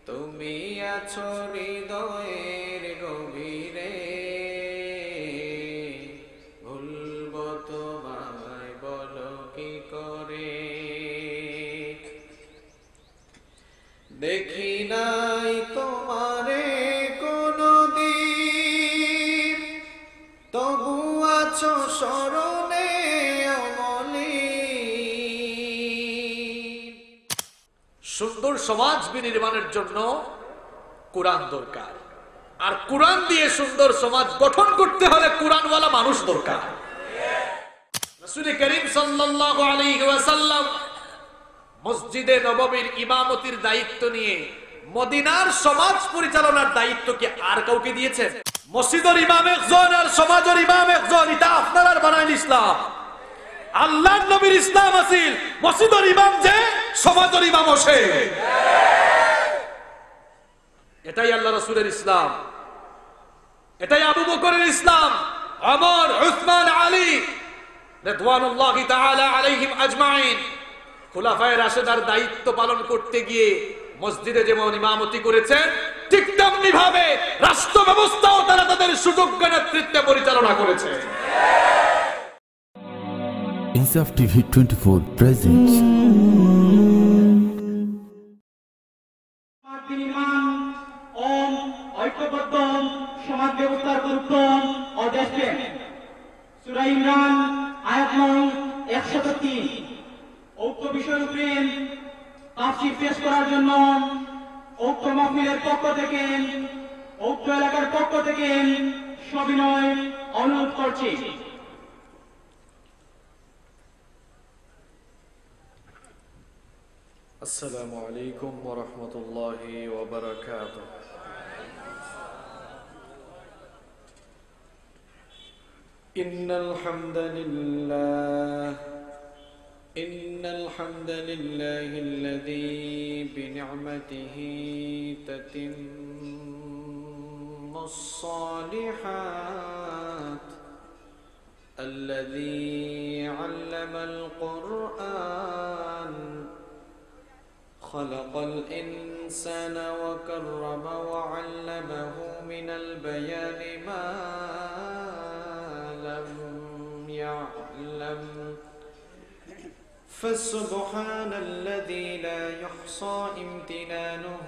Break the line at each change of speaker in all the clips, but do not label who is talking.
তুমি আছো হৃদয়ের গভীরে, ভুলবো তোমায় বলো কি করে। দেখি নাই তোমারে কোনদিন, তবু আছো স্মরণে অমলিন।
সুন্দর সমাজ বিনির্মাণের জন্য কোরআন দরকার, আর কোরআন দিয়ে সুন্দর সমাজ গঠন করতে হলে কোরআনওয়ালা মানুষ দরকার। রাসূল করিম সাল্লাল্লাহু আলাইহি ওয়াসাল্লাম মসজিদে নববীর ইমামতির দায়িত্ব নিয়ে মদিনার সমাজ পরিচালনার দায়িত্ব কি আর কাউকে দিয়েছেন? মসজিদের ইমাম একজন আর সমাজের ইমাম একজন, এটা আপনারা বানাইল ইসলাম। আল্লাহর নবীর ইসলাম আছিল মসজিদের ইমাম যে, সমাজের ইমাম সে। এটাই আল্লাহ রাসূলের ইসলাম, এটাই আবু বকরের ইসলাম, ওমর, উসমান, আলী রাদিয়াল্লাহু তাআলা আলাইহিম আজমাইন খুলাফায়ে রাশিদার দায়িত্ব পালন করতে গিয়ে মসজিদে যেমন ইমামতি করেছেন, ঠিক তেমনি ভাবে রাষ্ট্র ব্যবস্থাও তারা তাদের সুযোগ্য নেতৃত্বে পরিচালনা করেছে।
ইনসাফ টিভি 24 প্রেজেন্টস
ওম ঐক্যবদ্ধ সমাজ ব্যবস্থার গুরুত্ব ও দেশপ্রেম। সূরা ইমরান আয়াত নং 103। ঐক্য বিষয়ের উপরে তাফসীর পেশ করার জন্য ঐক্য মাহফিলের পক্ষ থেকে, ঐক্য এলাকার পক্ষ থেকে সবিনয় অনুরোধ করছি।
السلام عليكم ورحمة الله وبركاته. إن الحمد لله الذي بنعمته تتم الصالحات، الذي علم القرآن، خلق الإنسان وكرم وعلمه من البيان ما لم يعلم، فسبحان الذي لا يحصى امتنانه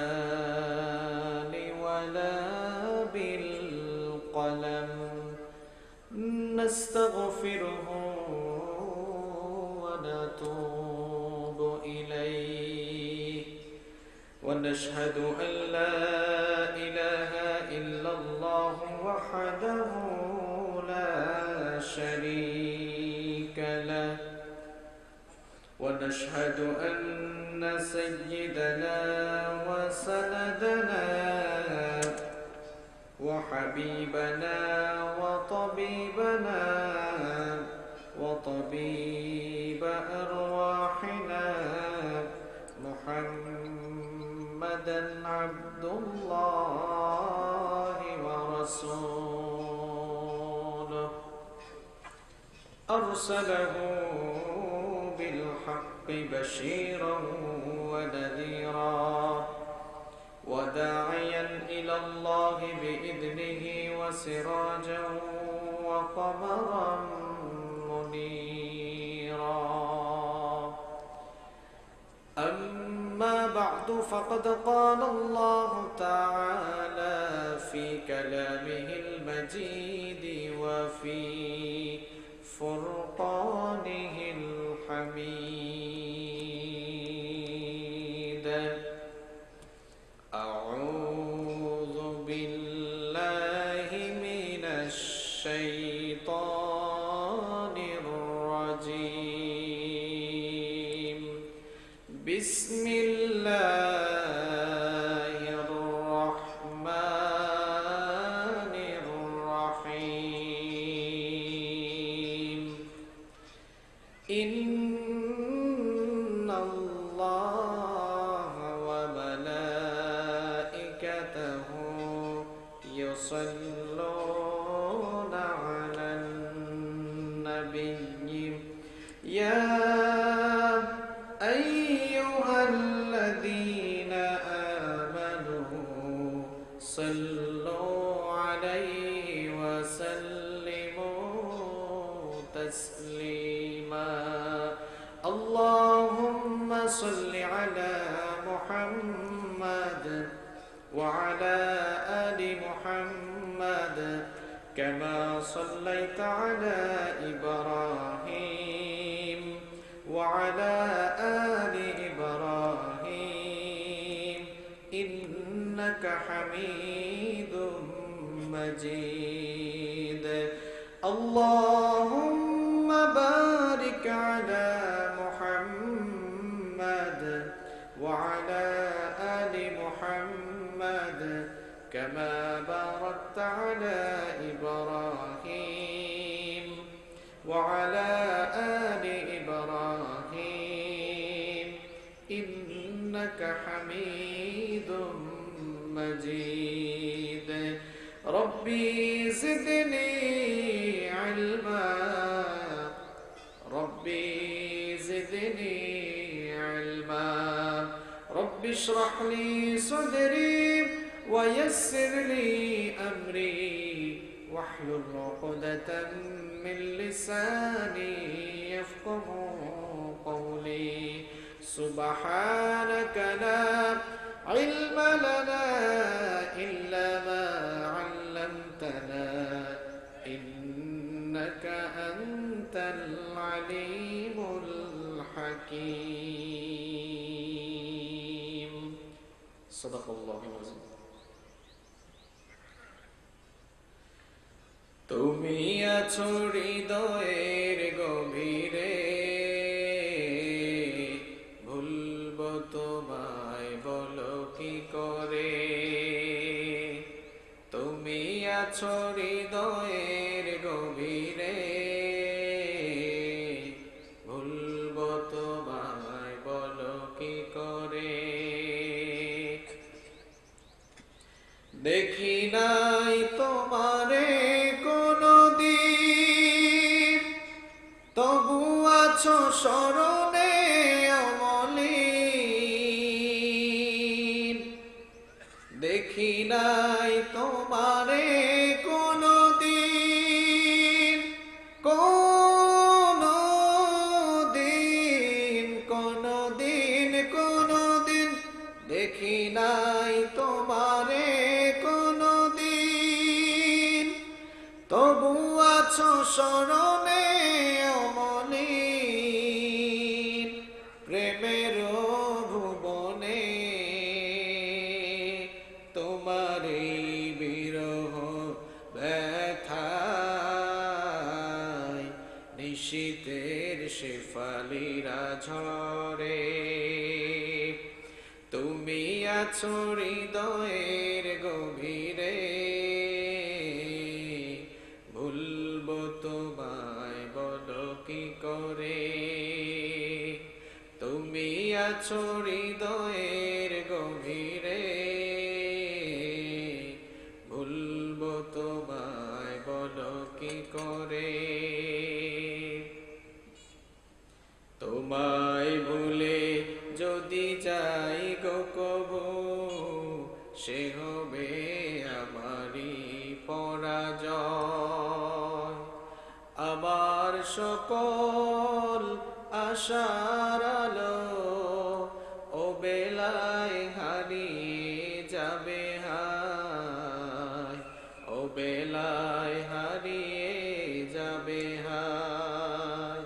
باللسان ولا بالقلم. نستغفره ونتوب إليه، ونشهد أن لا إله إلا الله وحده لا شريك له، ونشهد أن سيدنا وسندنا وحبيبنا وطبيبنا وطبيب أرواحنا محمدا عبد الله ورسوله، أرسله بالحق بشيرا ونذيرا، وداعيا إلى الله بإذنه وسراجا وقمرا منيرا. أما بعد، فقد قال الله تعالى في كلامه المجيد وفي فرقانه الحميد: أعوذ بالله من الشيطان الرجيم، بسم الله الرحمن الرحيم. إن الله وملائكته يصلون على النبي، يا أيها الذين
محمد وعلى آل محمد كما صليت على إبراهيم وعلى آل إبراهيم إنك حميد مجيد اللهم بارك على محمد وعلى آل محمد كما باركت على إبراهيم وعلى آل إبراهيم إنك حميد مجيد ربي زدني علما ربي زدني علما رب اشرح لي صدري ويسر لي أمري واحلل عقدة من لساني يفقه قولي سبحانك لا علم لنا إلا ما علمتنا إنك أنت العليم الحكيم صدق الله العظيم তুমি আছো হৃদয়ের গভীরে ভুলবো তোমায় বলো কি করে তুমি আছো হৃদয়ের গভীরে ভুলবো তোমায় বলো কি করে দেখি নাই তোমারে কোনদিন তবু আছো স্মরণে অমলিন দেখি নাই তোমারে কোনদিন কোনদিন দেখি নাই তোমারে কোনদিন তবু আছো স্মরণে অমলিন প্রেমের ভুবনে তোমারই বিরহ ব্যথায় নিশীতের শেফালিরা ঝরে তুমি আছো হৃদয়ের গভীরে ভুলবো তোমায় বলো কি করে তুমি আছো হৃদয়ের গভীরে ভুলবো তোমায় বলো কি করে তোমায় ভুলে যদি যাই গো কবু সে হবে আমারই পরাজয় আমার সকল আশার আলো ও বেলায় হারিয়ে যাবে হায় ও বেলায় হারিয়ে যাবে হায়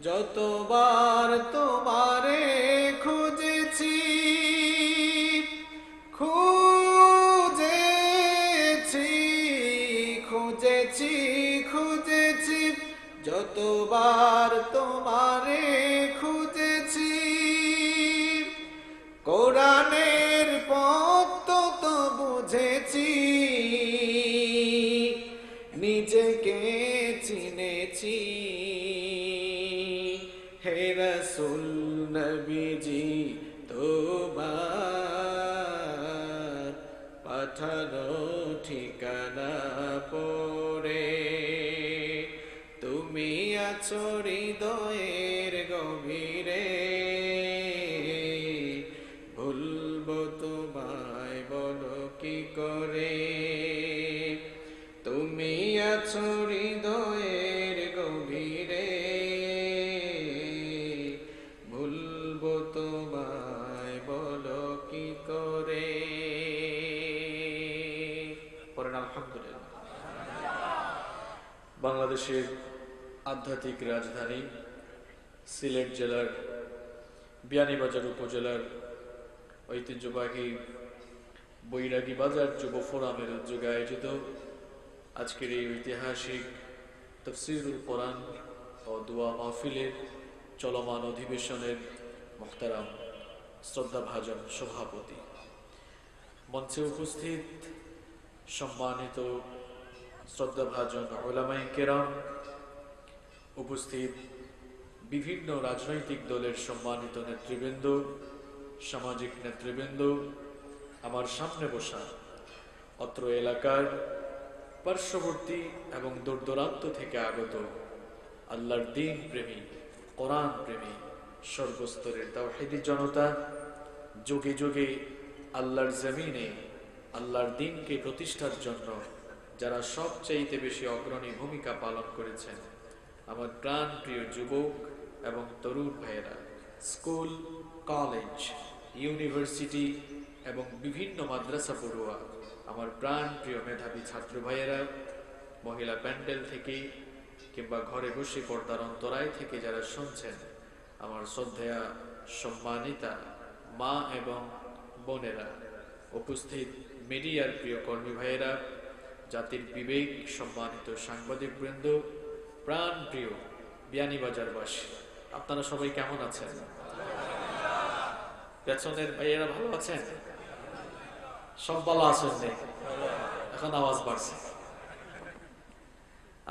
যতবার তোমারে খুঁজেছি যতবার তোমারে খুঁজেছি কোরআনের পথ তো বুঝেছি নিজেকে চিনেছি হে রাসূল নবীজি তোমার পাঠানো ঠিকানা পড়ে তুমি আছো হৃদয়ের গভীরে ভুলবো তোমায় বলো কি করে তুমি আছো হৃদয়ের গভীরে ভুলবো তোমায় বলো
বাংলাদেশের আধ্যাত্মিক রাজধানী সিলেট জেলার বিয়ানীবাজার উপজেলার ঐতিহ্যবাহী বৈরাগী বাজার যুব ফোরামের উদ্যোগে আয়োজিত আজকের এই ঐতিহাসিক তাফসীরুল কোরআন ও দোয়া মাহফিলের চলমান অধিবেশনের মুহতারাম শ্রদ্ধাভাজন সভাপতি, মঞ্চে উপস্থিত সম্মানিত শ্রদ্ধাভাজন উলামায়ে কেরাম, উপস্থিত বিভিন্ন রাজনৈতিক দলের সম্মানিত নেতৃবৃন্দ, সামাজিক নেতৃবৃন্দ, আমার সামনে বসা অত্র এলাকার পার্শ্ববর্তী এবং দূরদূরান্ত থেকে আগত আল্লাহর দ্বীন প্রেমী, কোরআন প্রেমী সর্বস্তরের তাওহীদি জনতা, যুগে যুগে আল্লাহর জমিনে আল্লাহর দ্বীনকে প্রতিষ্ঠার জন্য যারা সবচাইতে বেশি অগ্রণী ভূমিকা পালন করেছেন, আমার প্রাণ প্রিয় যুবক এবং তরুণ ভাইয়েরা, স্কুল, কলেজ, ইউনিভার্সিটি এবং বিভিন্ন মাদ্রাসা পড়ুয়া, আমার প্রাণ প্রিয় মেধাবী ছাত্র ভাইয়েরা, মহিলা প্যান্ডেল থেকে কিংবা ঘরে বসে পর্দার অন্তরায় থেকে যারা শুনছেন, আমার শ্রদ্ধেয়া সম্মানিতা মা এবং বোনেরা, উপস্থিত মিডিয়ার প্রিয় কর্মী ভাইয়েরা, জাতির বিবেক সম্মানিত সাংবাদিক বৃন্দ, প্রাণ প্রিয় বিয়ানীবাজারবাসী, আপনারা সবাই কেমন আছেন? পেছনের ভাইয়েরা ভালো আছেন? সব ভালো আছেন? এখন আওয়াজ বাড়ছে।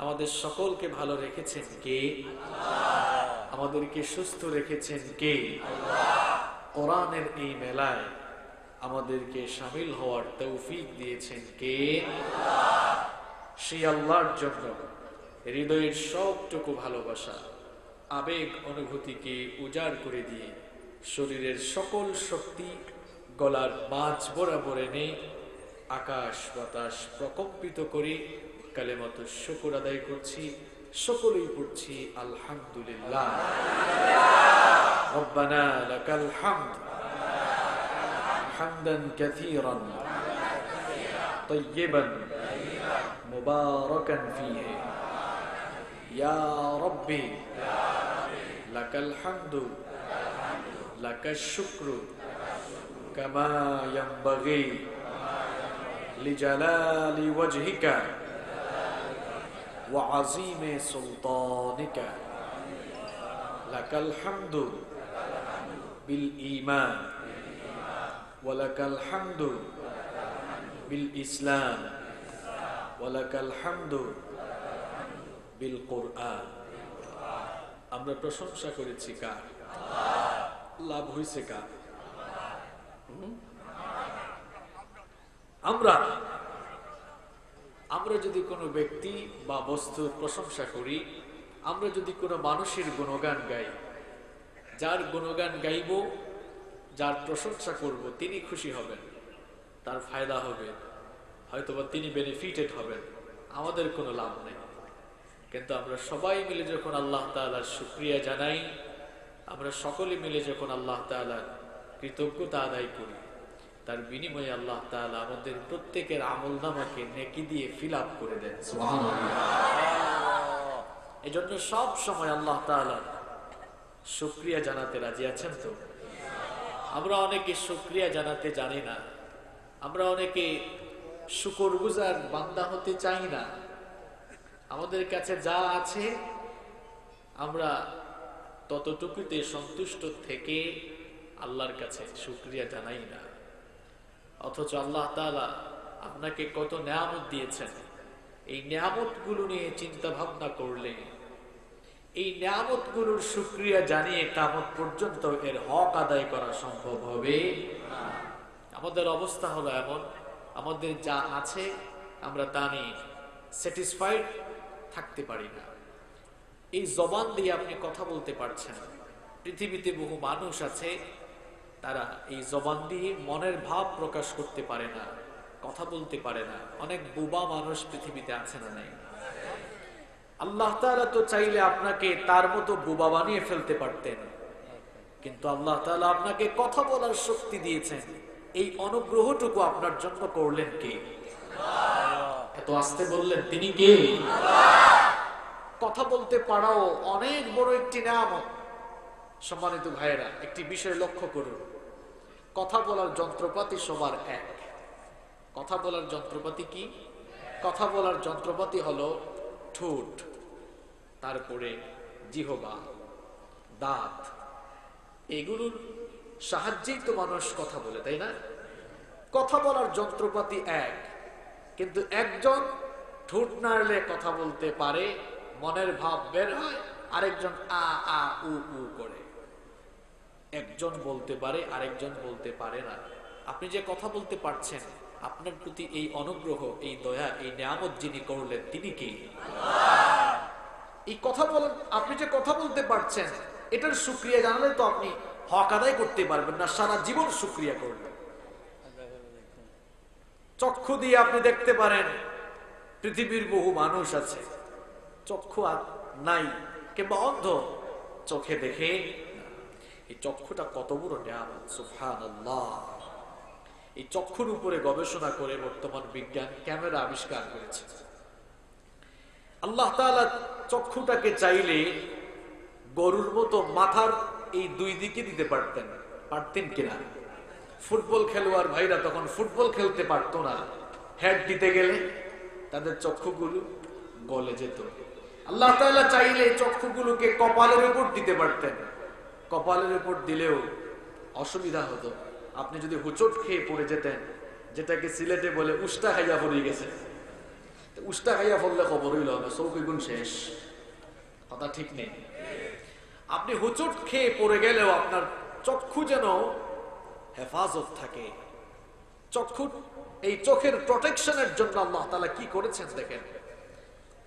আমাদের সকলকে ভালো রেখেছেন কে? আমাদেরকে সুস্থ রেখেছেন কে? কোরআনের এই মেলায় আমাদেরকে শামিল হওয়ার তৌফিক দিয়েছেন কে? সেই আল্লাহর জন্য হৃদয়ের সবটুকু ভালোবাসা, আবেগ অনুভূতিকে উজাড় করে দিয়ে শরীরের সকল শক্তি গলার মাঝ বরাবর এনে আকাশ বাতাস প্রকম্পিত করে কালেমাতুশ শুকর আদায় করছি, সকলেই পড়ছি আলহামদুলিল্লাহ। রব্বানা লাকাল হামদ হামদান কাসীরান তাইয়িবান মুবারাকান ফীহি ইয়া রাব্বি লাকাল হামদু লাকাশ শুকরু কামা ইয়ানবাগি লিজালালি ওয়াজহিকা ওয়া আযীমি সুলতানিকা লাকাল হামদু বিল ঈমান ওয়া লাকাল হামদু বিল ইসলাম ওয়া লাকাল হামদু বিল কুরআন। আমরা প্রশংসা করেছি কার? লাভ হয়েছে কার? আমরা যদি কোনো ব্যক্তি বা বস্তুর প্রশংসা করি, আমরা যদি কোনো মানুষের গুণগান গাই, যার গুণগান গাইব, যার প্রশংসা করব, তিনি খুশি হবেন, তার ফায়দা হবে, হয়তোবা তিনি বেনিফিটেড হবেন, আমাদের কোনো লাভ নেই। কিন্তু আমরা সবাই মিলে যখন আল্লাহ তাআলার শুকরিয়া জানাই, আমরা সকলে মিলে যখন আল্লাহ তাআলার কৃতজ্ঞতা আদায় করি, তার বিনিময়ে আল্লাহ তাআলা আমাদের প্রত্যেকের আমলনামাকে নেকি দিয়ে ফিল আপ করে দেন। সুবহানাল্লাহ। এজন্য সব সময় আল্লাহ তাআলার শুকরিয়া জানাতে রাজি আছেন তো? আমরা অনেকে শুকরিয়া জানাতে জানি না, আমরা অনেকে শুকরগুজার বান্দা হতে চাই না। আমাদের কাছে যা আছে আমরা ততটুকুতে সন্তুষ্ট থেকে আল্লাহর কাছে শুকরিয়া জানাই না। অথচ আল্লাহ তাআলা আপনাকে কত নেয়ামত দিয়েছেন, এই নেয়ামতগুলো নিয়ে চিন্তা ভাবনা করলে এই নেয়ামতগুলোর শুকরিয়া জানিয়ে কিয়ামত পর্যন্ত এর হক আদায় করা সম্ভব হবে। আমাদের অবস্থা হলো এমন, আমাদের যা আছে আমরা তা নিয়ে স্যাটিসফাইড থাকতে পারি না। এই জবান দিয়ে আপনি কথা বলতে পারছেন। পৃথিবীতে বহু মানুষ আছে, তারা এই জবান দিয়ে মনের ভাব প্রকাশ করতে পারে না, কথা বলতে পারে না। অনেক বোবা মানুষ পৃথিবীতে আছে না নাই? আল্লাহ তাআলা তো চাইলে আপনাকে তার মতো বোবা বানিয়ে ফেলতে পারতেন, কিন্তু আল্লাহ তাআলা আপনাকে কথা বলার শক্তি দিয়েছেন। এই অনুগ্রহটুকু আপনার জন্য করলেন কে? এত আস্তে বললেন, তিনি কে? কথা বলতে পারাও অনেক বড় একটি নিয়ামত। সম্মানিত ভাইয়েরা, একটি বিষয় লক্ষ্য করুন, কথা বলার যন্ত্রপাতি সবার এক। কথা বলার যন্ত্রপাতি কি? কথা বলার যন্ত্রপাতি হলো ঠোঁট, তারপরে জিহ্বা, দাঁত। এগুলোর সাহায্যেই তো মানুষ কথা বলে, তাই না? কথা বলার যন্ত্রপাতি এক, কিন্তু একজন ঠোঁট নাড়লে কথা বলতে পারে, মনের ভাব বের হয়, আরেকজন আ আ উ উ করে। একজন বলতে পারে, আরেকজন বলতে পারে না। আপনি যে কথা বলতে পারছেন, আপনার প্রতি এই অনুগ্রহ, এই দয়া, এই নিয়ামত যিনি করলেন তিনি কি? এই কথা বলেন, আপনি যে কথা বলতে পারছেন, এটার শুকরিয়া জানালে তো আপনি হক আদায় করতে পারবেন না, সারা জীবন শুকরিয়া করবেন। চক্ষু দিয়ে আপনি দেখতে পারেন, পৃথিবীর বহু মানুষ আছে চক্ষু নাই কিংবা অন্ধ, চোখে দেখে। এই চক্ষুটা কত বড় নিয়ামত, সুবহানাল্লাহ। এই চক্ষুর উপরে গবেষণা করে বর্তমান বিজ্ঞান ক্যামেরা আবিষ্কার করেছে। আল্লাহ তাআলা চক্ষুটাকে চাইলে গরুর মতো মাথার এই দুই দিকে দিতে পারতেন, পারতেন কিনা? ফুটবল খেলোয়াড় ভাইরা তখন ফুটবল খেলতে পারতো না, হেড দিতে গেলে তাদের চক্ষুগুলো গলে যেত। আল্লাহ তাআলা চাইলে চক্ষুগুলোকে কপালের উপর দিতে পারতেন, কপালের উপর দিলেও অসুবিধা হতো। আপনি যদি হুচট খেয়ে পড়ে যেতেন, যেটাকে সিলেটে বলে উষ্টা খাইয়া পড়ে গেছে, উষ্টা খাইয়া পড়লে খবর হইল না, চৌকিগুণ শেষ। কথা ঠিক নেই। আপনি হুচট খেয়ে পড়ে গেলেও আপনার চক্ষু যেন হেফাজত থাকে। চক্ষু, এই চোখের প্রোটেকশনের জন্য আল্লাহ তাআলা কি করেছেন দেখেন,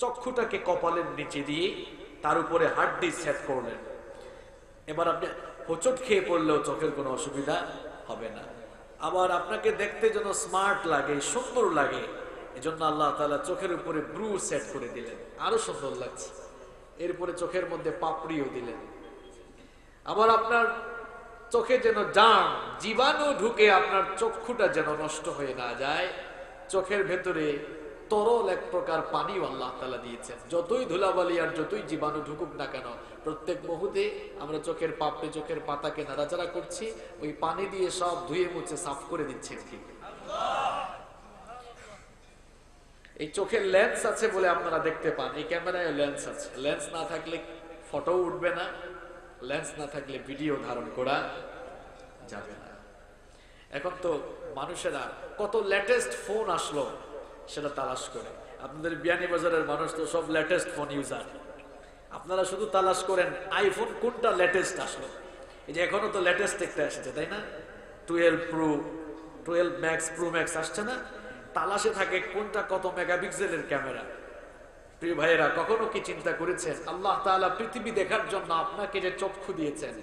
চক্ষুটাকে কপালের নিচে দিয়ে তার উপরে হাড্ডি সেট করলেন। এবার আপনি হোঁচট খেয়ে পড়লেও চোখের কোনো অসুবিধা হবে না। আবার আপনাকে দেখতে যেন স্মার্ট লাগে, সুন্দর লাগে, এজন্য আল্লাহ তাআলা চোখের উপরে ব্রু সেট করে দিলেন, আরো সুন্দর লাগছে। এরপরে চোখের মধ্যে পাপড়িও দিলেন। আবার আপনার চোখে যেন জাম জীবাণু ঢুকে আপনার চক্ষুটা যেন নষ্ট হয়ে না যায়, চোখের ভেতরে তরল এক প্রকার পানিও আল্লাহ তাআলা দিয়েছেন। যতই ধুলাবালি আর যতই জীবাণু ঢুকুক না কেন, প্রত্যেক মুহূর্তে আমরা চোখের পাপড়ি, চোখের পাতাকে নাড়াচাড়া করছি, ওই পানি দিয়ে সব ধুয়ে মুছে সাফ করে দিচ্ছেন কি? এই চোখের লেন্স আছে বলে আপনারা দেখতে পান, এই ক্যামেরায় লেন্স আছে। লেন্স না থাকলে ফটো উঠবে না, লেন্স না থাকলে ভিডিও ধারণ করা যাবে না। এখন তো মানুষেরা কত লেটেস্ট ফোন আসলো সেটা তালাশ করে। আপনাদের বিয়ানীবাজারের মানুষ তো সব লেটেস্ট ফোন ইউজার। আপনারা শুধু তালাশ করেন আইফোন কোনটা লেটেস্ট আসলো। এই যে এখনো তো লেটেস্ট একটা এসেছে, তাই না? 12 প্রো, 12 ম্যাক্স, প্রো ম্যাক্স আসছে না? তালাশে থাকে কোনটা কত মেগাপিক্সেলের ক্যামেরা। প্রিয় ভাইয়েরা, কখনো কি চিন্তা করেছেন আল্লাহ তাআলা পৃথিবী দেখার জন্য আপনাকে যে চক্ষু দিয়েছেন,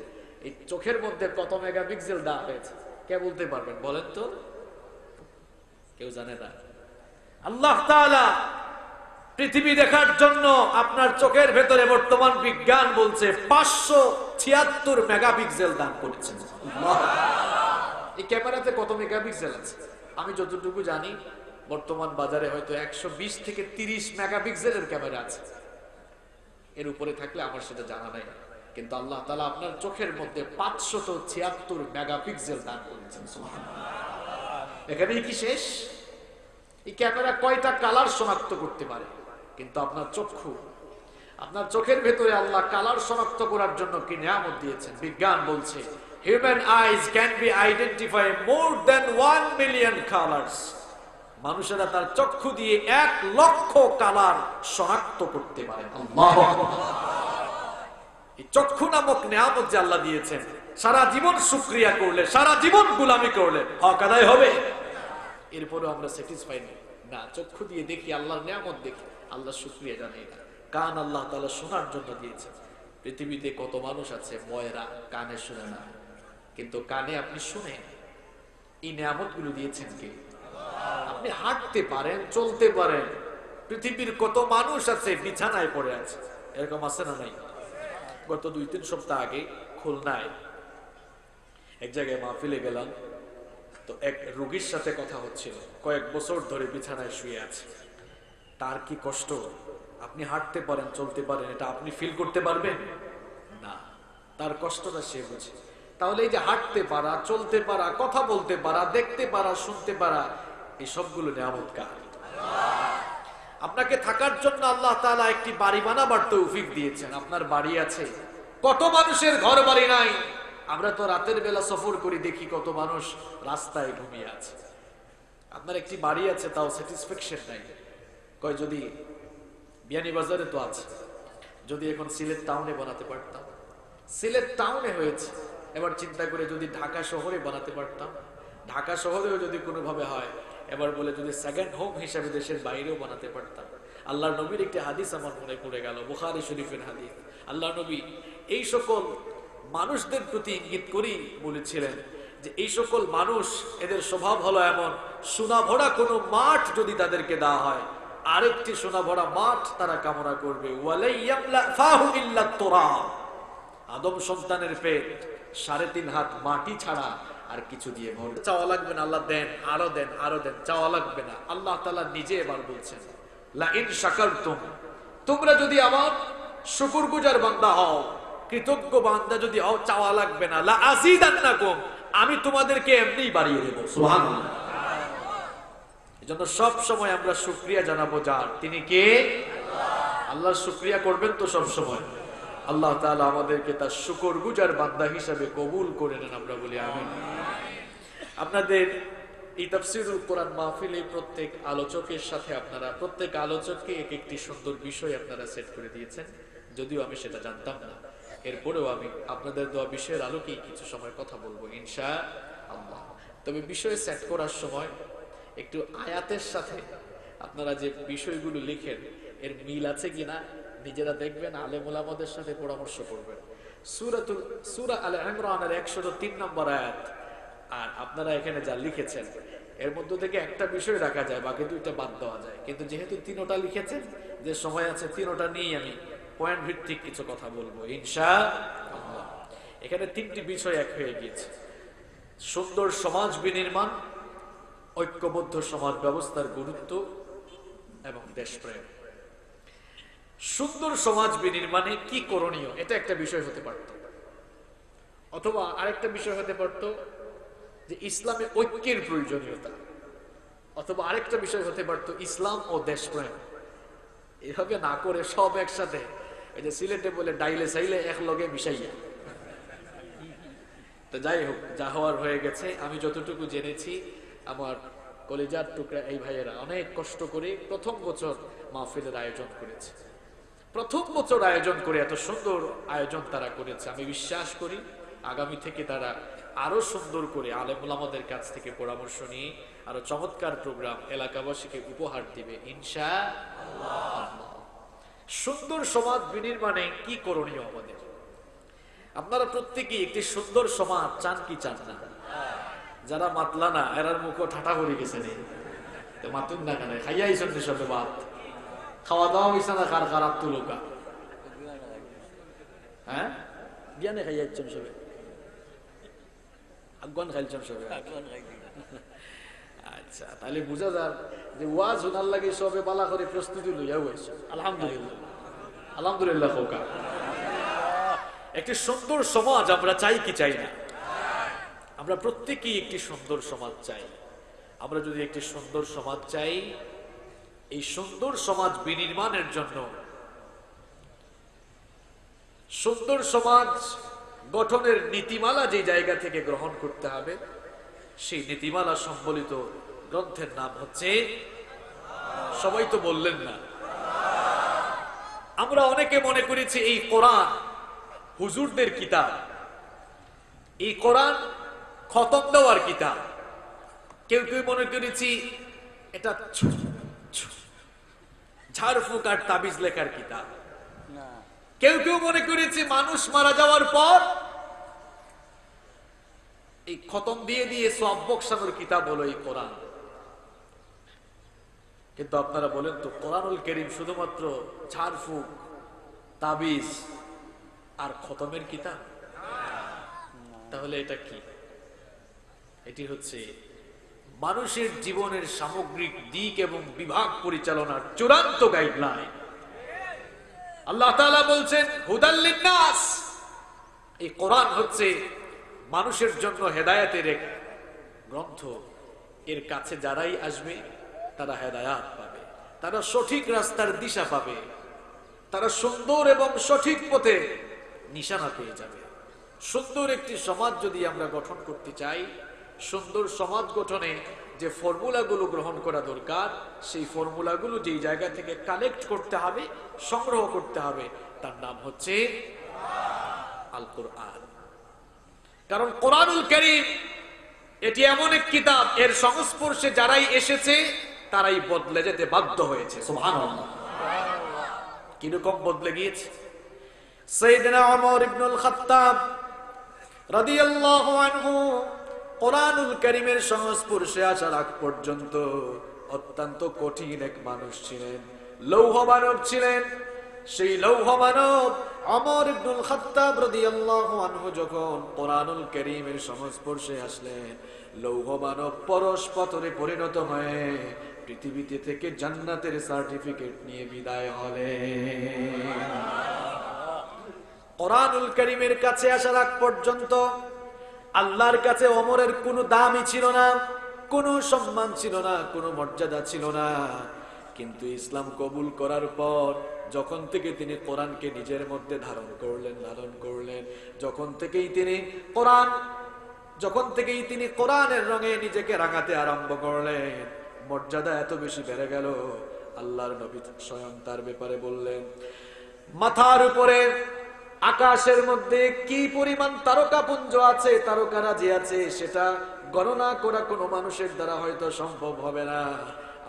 এই চোখের মধ্যে কত মেগাপিক্সেল দেওয়া হয়েছে? কে বলতে পারবেন বলেন তো? কেউ জানে না। আল্লাহ তাআলা পৃথিবী দেখার জন্য আপনার চোখের ভেতরে বর্তমান বিজ্ঞান বলছে 576 মেগাপিক্সেল দান করেছেন। এই ক্যামেরাতে কত মেগাপিক্সেল আছে? আমি যতটুকু জানি বর্তমান বাজারে হয়তো 120 থেকে 30 মেগাপিক্সেলের ক্যামেরা আছে। এর উপরে থাকলে আমার সেটা জানা নাই, কিন্তু আল্লাহ তাআলা আপনার চোখের মধ্যে 576 মেগাপিক্সেল দান করেছেন। সুবহানাল্লাহ। এখানেই কি শেষ? এই ক্যামেরা কয়টা কালার শনাক্ত করতে পারে, কিন্তু আপনার চক্ষু, আপনার চোখের ভেতরে আল্লাহ কালার শনাক্ত করার জন্য কি নিয়ামত দিয়েছেন। বিজ্ঞান বলছে human eyes can be identify more than 1 million colours. মানুষেরা তার চক্ষু দিয়ে 1 লক্ষ কালার শনাক্ত করতে পারে। আল্লাহু আকবার। এই চক্ষু নামক নিয়ামত যে আল্লাহ দিয়েছেন, সারা জীবন শুকরিয়া করলে, সারা জীবন গোলামি করলে হক আদায় হবে। এরপরে আমরা স্যাটিসফাইড না, চক্ষু দিয়ে দেখি, আল্লাহর নিয়ামত দেখি, আল্লাহ শুকরিয়া জানাই না। কান আল্লাহ তাআলা শোনার জন্য দিয়েছেন। পৃথিবীতে কত মানুষ আছে ময়রা, কানে শুনে না, কিন্তু কানে আপনি শুনেন। এই নিয়ামতগুলো দিয়েছেন কে? আপনি হাঁটতে পারেন, চলতে পারেন। পৃথিবীর কত মানুষ আছে বিছানায় পড়ে আছে, এরকম আছে না নাই? গত 2-3 সপ্তাহ আগে খুলনায় এক জায়গায় মাহফিলে গেলাম, তো এক রোগীর সাথে কথা হচ্ছিল, কয়েক বছর ধরে বিছানায় শুয়ে আছে। তার কি কষ্ট, আপনি হাঁটতে পারেন, চলতে পারেন, এটা আপনি ফিল করতে পারবেন না, তার কষ্টটা সে বুঝে। তাহলে এই যে হাঁটতে পারা, চলতে পারা, কথা বলতে পারা, দেখতে পারা, শুনতে পারা, এই সবগুলো নিয়ামত কার? আপনাকে থাকার জন্য আল্লাহ তাআলা একটি বাড়ি বানাবার তৌফিক দিয়েছেন। আপনার বাড়ি আছে, কত মানুষের ঘর বাড়ি নাই। আমরা তো রাতের বেলা সফর করি, দেখি কত মানুষ রাস্তায় ঘুমিয়ে আছে। আপনার একটি বাড়ি আছে, তাও স্যাটিসফ্যাকশন নাই। কয় যদি বিয়ানীবাজারে তো আছে, যদি এখন সিলেট টাউনে বানাতে পারতাম। সিলেট টাউনে হয়েছে, এবার চিন্তা করে যদি ঢাকা শহরে বানাতে পারতাম। ঢাকা শহরেও যদি কোনোভাবে হয়, এবার বলে যদি সেকেন্ড হোম হিসাবে দেশের বাইরেও বানাতে পারতাম। আল্লাহর নবীর একটি হাদিস আমার মনে পড়ে গেল, বুখারী শরীফের হাদিস। আল্লাহর নবী এই সকল মানুষদের প্রতি ইঙ্গিত করেই বলেছিলেন যে এই সকল মানুষ, এদের স্বভাব হলো এমন, সোনা ভরা কোনো মাঠ যদি তাদেরকে দেওয়া হয়, আরেকটি সোনা ভরা মাঠ তারা কামনা করবে। আদম সন্তানের পেট 3.5 হাত মাটি ছাড়া আর কিছু দিয়ে ভরবে। চাওয়া লাগবে না, আল্লাহ দেন, আরো দেন, আরো দেন, চাওয়া লাগবে না। আল্লাহ তাআলা নিজে এবার বলছেন, লা ইন শাকারতুম, তোমরা যদি আমার শুকরগুজার বান্দা হও, কৃতজ্ঞ বান্দা যদি হও, চাওয়া লাগবে না। লা আযীদান্নাকুম, আমি তোমাদেরকে এমনিই বাড়িয়ে দেব। সুবহানাল্লাহ। এজন্য সব সময় আমরা শুকরিয়া জানাবো যার, তিনি কে? আল্লাহর শুকরিয়া করবেন তো সব সময়। আল্লাহ তাআলা আমাদেরকে তার শুকরগুজার বান্দা হিসেবে কবুল করে নেন, আমরা বলি আমিন। আপনাদের এই তাফসীরুল কোরআন মাহফিলে প্রত্যেক আলোচকের সাথে আপনারা প্রত্যেক আলোচককে এক একটি সুন্দর বিষয় আপনারা সেট করে দিয়েছেন, যদিও আমি সেটা জানতাম না। এরপরেও আমি আপনাদের দেওয়া বিষয়ের আলোকেই কিছু সময় কথা বলবো ইনশাআল্লাহ। তবে বিষয় সেট করার সময় একটু আয়াতের সাথে আপনারা যে বিষয়গুলো লিখেন এর মিল আছে কিনা নিজেরা দেখবেন, আলেম ওলামাদের সাথে পরামর্শ করবেন। সূরা আলে ইমরানের 103 নম্বর আয়াত আর আপনারা এখানে যা লিখেছেন এর মধ্যে থেকে একটা বিষয় রাখা যায়, বাকি দুইটা বাদ দেওয়া যায়। কিন্তু যেহেতু তিনোটা লিখেছেন, যে সময় আছে তিনোটা নিয়েই আমি পয়েন্ট ভিত্তিক কিছু কথা বলবো ইনশাআল্লাহ। এখানে 3টি বিষয় এক হয়ে গিয়েছে: সুন্দর সমাজ বিনির্মাণ, ঐক্যবদ্ধ সমাজ ব্যবস্থার গুরুত্ব এবং দেশপ্রেম। সুন্দর সমাজ বিনির্মাণে কি করণীয়, এটা একটা বিষয় হতে পারত, অথবা আরেকটা বিষয় হতে পারত যে ইসলামে ঐক্যের প্রয়োজনীয়তা, অথবা আরেকটা বিষয় হতে পারত ইসলাম ও দেশপ্রেম। এভাবে না করে সব একসাথে, এই যে সিলেটে বলে ডাইলে চাইলে এক লগে মিশাইয়া। তো যাই হোক, যা হওয়ার হয়ে গেছে। আমি যতটুকু জেনেছি, আমার কলিজার টুকরা এই ভাইয়েরা অনেক কষ্ট করে প্রথম বছর মাহফিলের আয়োজন করেছে। প্রথম বছর আয়োজন করে এত সুন্দর আয়োজন তারা করেছে। আমি বিশ্বাস করি আগামী থেকে তারা আরো সুন্দর করে আলেম ওলামাদের কাছ থেকে পরামর্শ নিয়ে আরো চমৎকার প্রোগ্রাম এলাকাবাসীকে উপহার দিবে ইনশাআল্লাহ। সুন্দর সমাজ বিনির্মাণে কি করণীয় আমাদের? আপনারা প্রত্যেকেই একটি সুন্দর সমাজ চান কি চান না? যারা মাতলা না, এরার মুখও ঠাটা করে গেছে নেই, মাতুন না কেন, খাইয়াইছেন সবে ভাত, খাওয়া দাওয়া হয়েছে না? কার কার আত্মলোকা, হ্যাঁ জ্ঞানে খাইয়াইছেন সবে, আগুয়ান খাইছেন সবে। আচ্ছা, তাহলে বুঝা যাক যে ওয়াজ শোনার লাগে সবে বালা করে প্রস্তুতি লইয়া হয়েছে। আলহামদুলিল্লাহ, আলহামদুলিল্লাহ। খোকা, একটি সুন্দর সমাজ আমরা চাই কি চাই না? আমরা প্রত্যেকেই একটি সুন্দর সমাজ চাই। আমরা যদি একটি সুন্দর সমাজ চাই, এই সুন্দর সমাজ বিনির্মাণের জন্য সুন্দর সমাজ গঠনের নীতিমালা যে জায়গা থেকে গ্রহণ করতে হবে, সেই নীতিমালা সম্বলিত গ্রন্থের নাম হচ্ছে, সবাই তো বললেন না। আমরা অনেকে মনে করেছি এই কোরআন হুজুরদের কিতাব, এই কোরআন খতম দেওয়ার কিতাব। কেউ কেউ মনে করেছি এটা ঝাড়ফুঁক আর তাবিজ লেখার কিতাব। কেউ কেউ মনে করেছি মানুষ মারা যাওয়ার পর এই খতম দিয়ে দিয়ে সওয়াব বকশানোর কিতাব হলো এই কোরআন। কিন্তু আপনারা বলেন তো, কোরআনুল কারীম শুধুমাত্র ঝাড়ফুঁক, তাবিজ আর খতমের কিতাব? তাহলে এটা কি? এটি হচ্ছে মানুষের জীবনের সামগ্রিক দিক এবং বিভাগ পরিচালনার চূড়ান্ত গাইডলাইন। আল্লাহ তাআলা বলছেন হুদাল লিন্নাস, এই কোরআন হচ্ছে মানুষের জন্য হেদায়েতের এক গ্রন্থ। এর কাছে যারাই আসবে তারা হেদায়াত পাবে, তারা সঠিক রাস্তার দিশা পাবে, তারা সুন্দর এবং সঠিক পথে নিশানা পেয়ে যাবে। সুন্দর একটি সমাজ যদি আমরা গঠন করতে চাই, সুন্দর সমাজ গঠনে যে ফর্মুলাগুলো গ্রহণ করা দরকার, সেই ফর্মুলাগুলো যেই জায়গা থেকে কালেক্ট করতে হবে, সংগ্রহ করতে হবে, তার নাম হচ্ছে আল কোরআন। কারণ কোরআনুল কারীম এটি এমন এক কিতাব, এর সংস্পর্শে যারাই এসেছে তারাই বদলে যেতে বাধ্য হয়েছে। সুবহানাল্লাহ। কিরকম বদলে গিয়েছে? সাইয়েদনা ওমর ইবনুল খাত্তাব রাদিয়াল্লাহু আনহু কোরআনুল কারীমের সংস্পর্শে আসার আগ পর্যন্ত অত্যন্ত কঠিন এক মানুষ ছিলেন, লৌহ মানব ছিলেন। সেই লৌহ মানব ওমর ইবনুল খাত্তাব রাদিয়াল্লাহু আনহু যখন কোরআনুল কারীমের সংস্পর্শে আসলেন, লৌহ মানব পরশ পাথরে পরিণত হয়ে পৃথিবীতে থেকে জান্নাতের সার্টিফিকেট নিয়ে বিদায় হলেন। কোরআনুল কারীমের কাছে আসার আগ পর্যন্ত আল্লাহর কাছে ওমরের কোনো দামই ছিল না, কোনো সম্মান ছিল না, কোনো মর্যাদা ছিল না। কিন্তু ইসলাম কবুল করার পর যখন থেকে তিনি কোরআনকে নিজের মধ্যে ধারণ করলেন, যখন থেকেই তিনি কোরআনের রঙে নিজেকে রাঙাতে আরম্ভ করলেন, মর্যাদা এত বেশি বেড়ে গেল। আল্লাহর নবী স্বয়ং তার ব্যাপারে বললেন, মাথার উপরে আকাশের মধ্যে কি পরিমাণ তারকাপুঞ্জ আছে, তারকারাজি আছে, সেটা গণনা করা কোনো মানুষের দ্বারা হয়তো সম্ভব হবে না।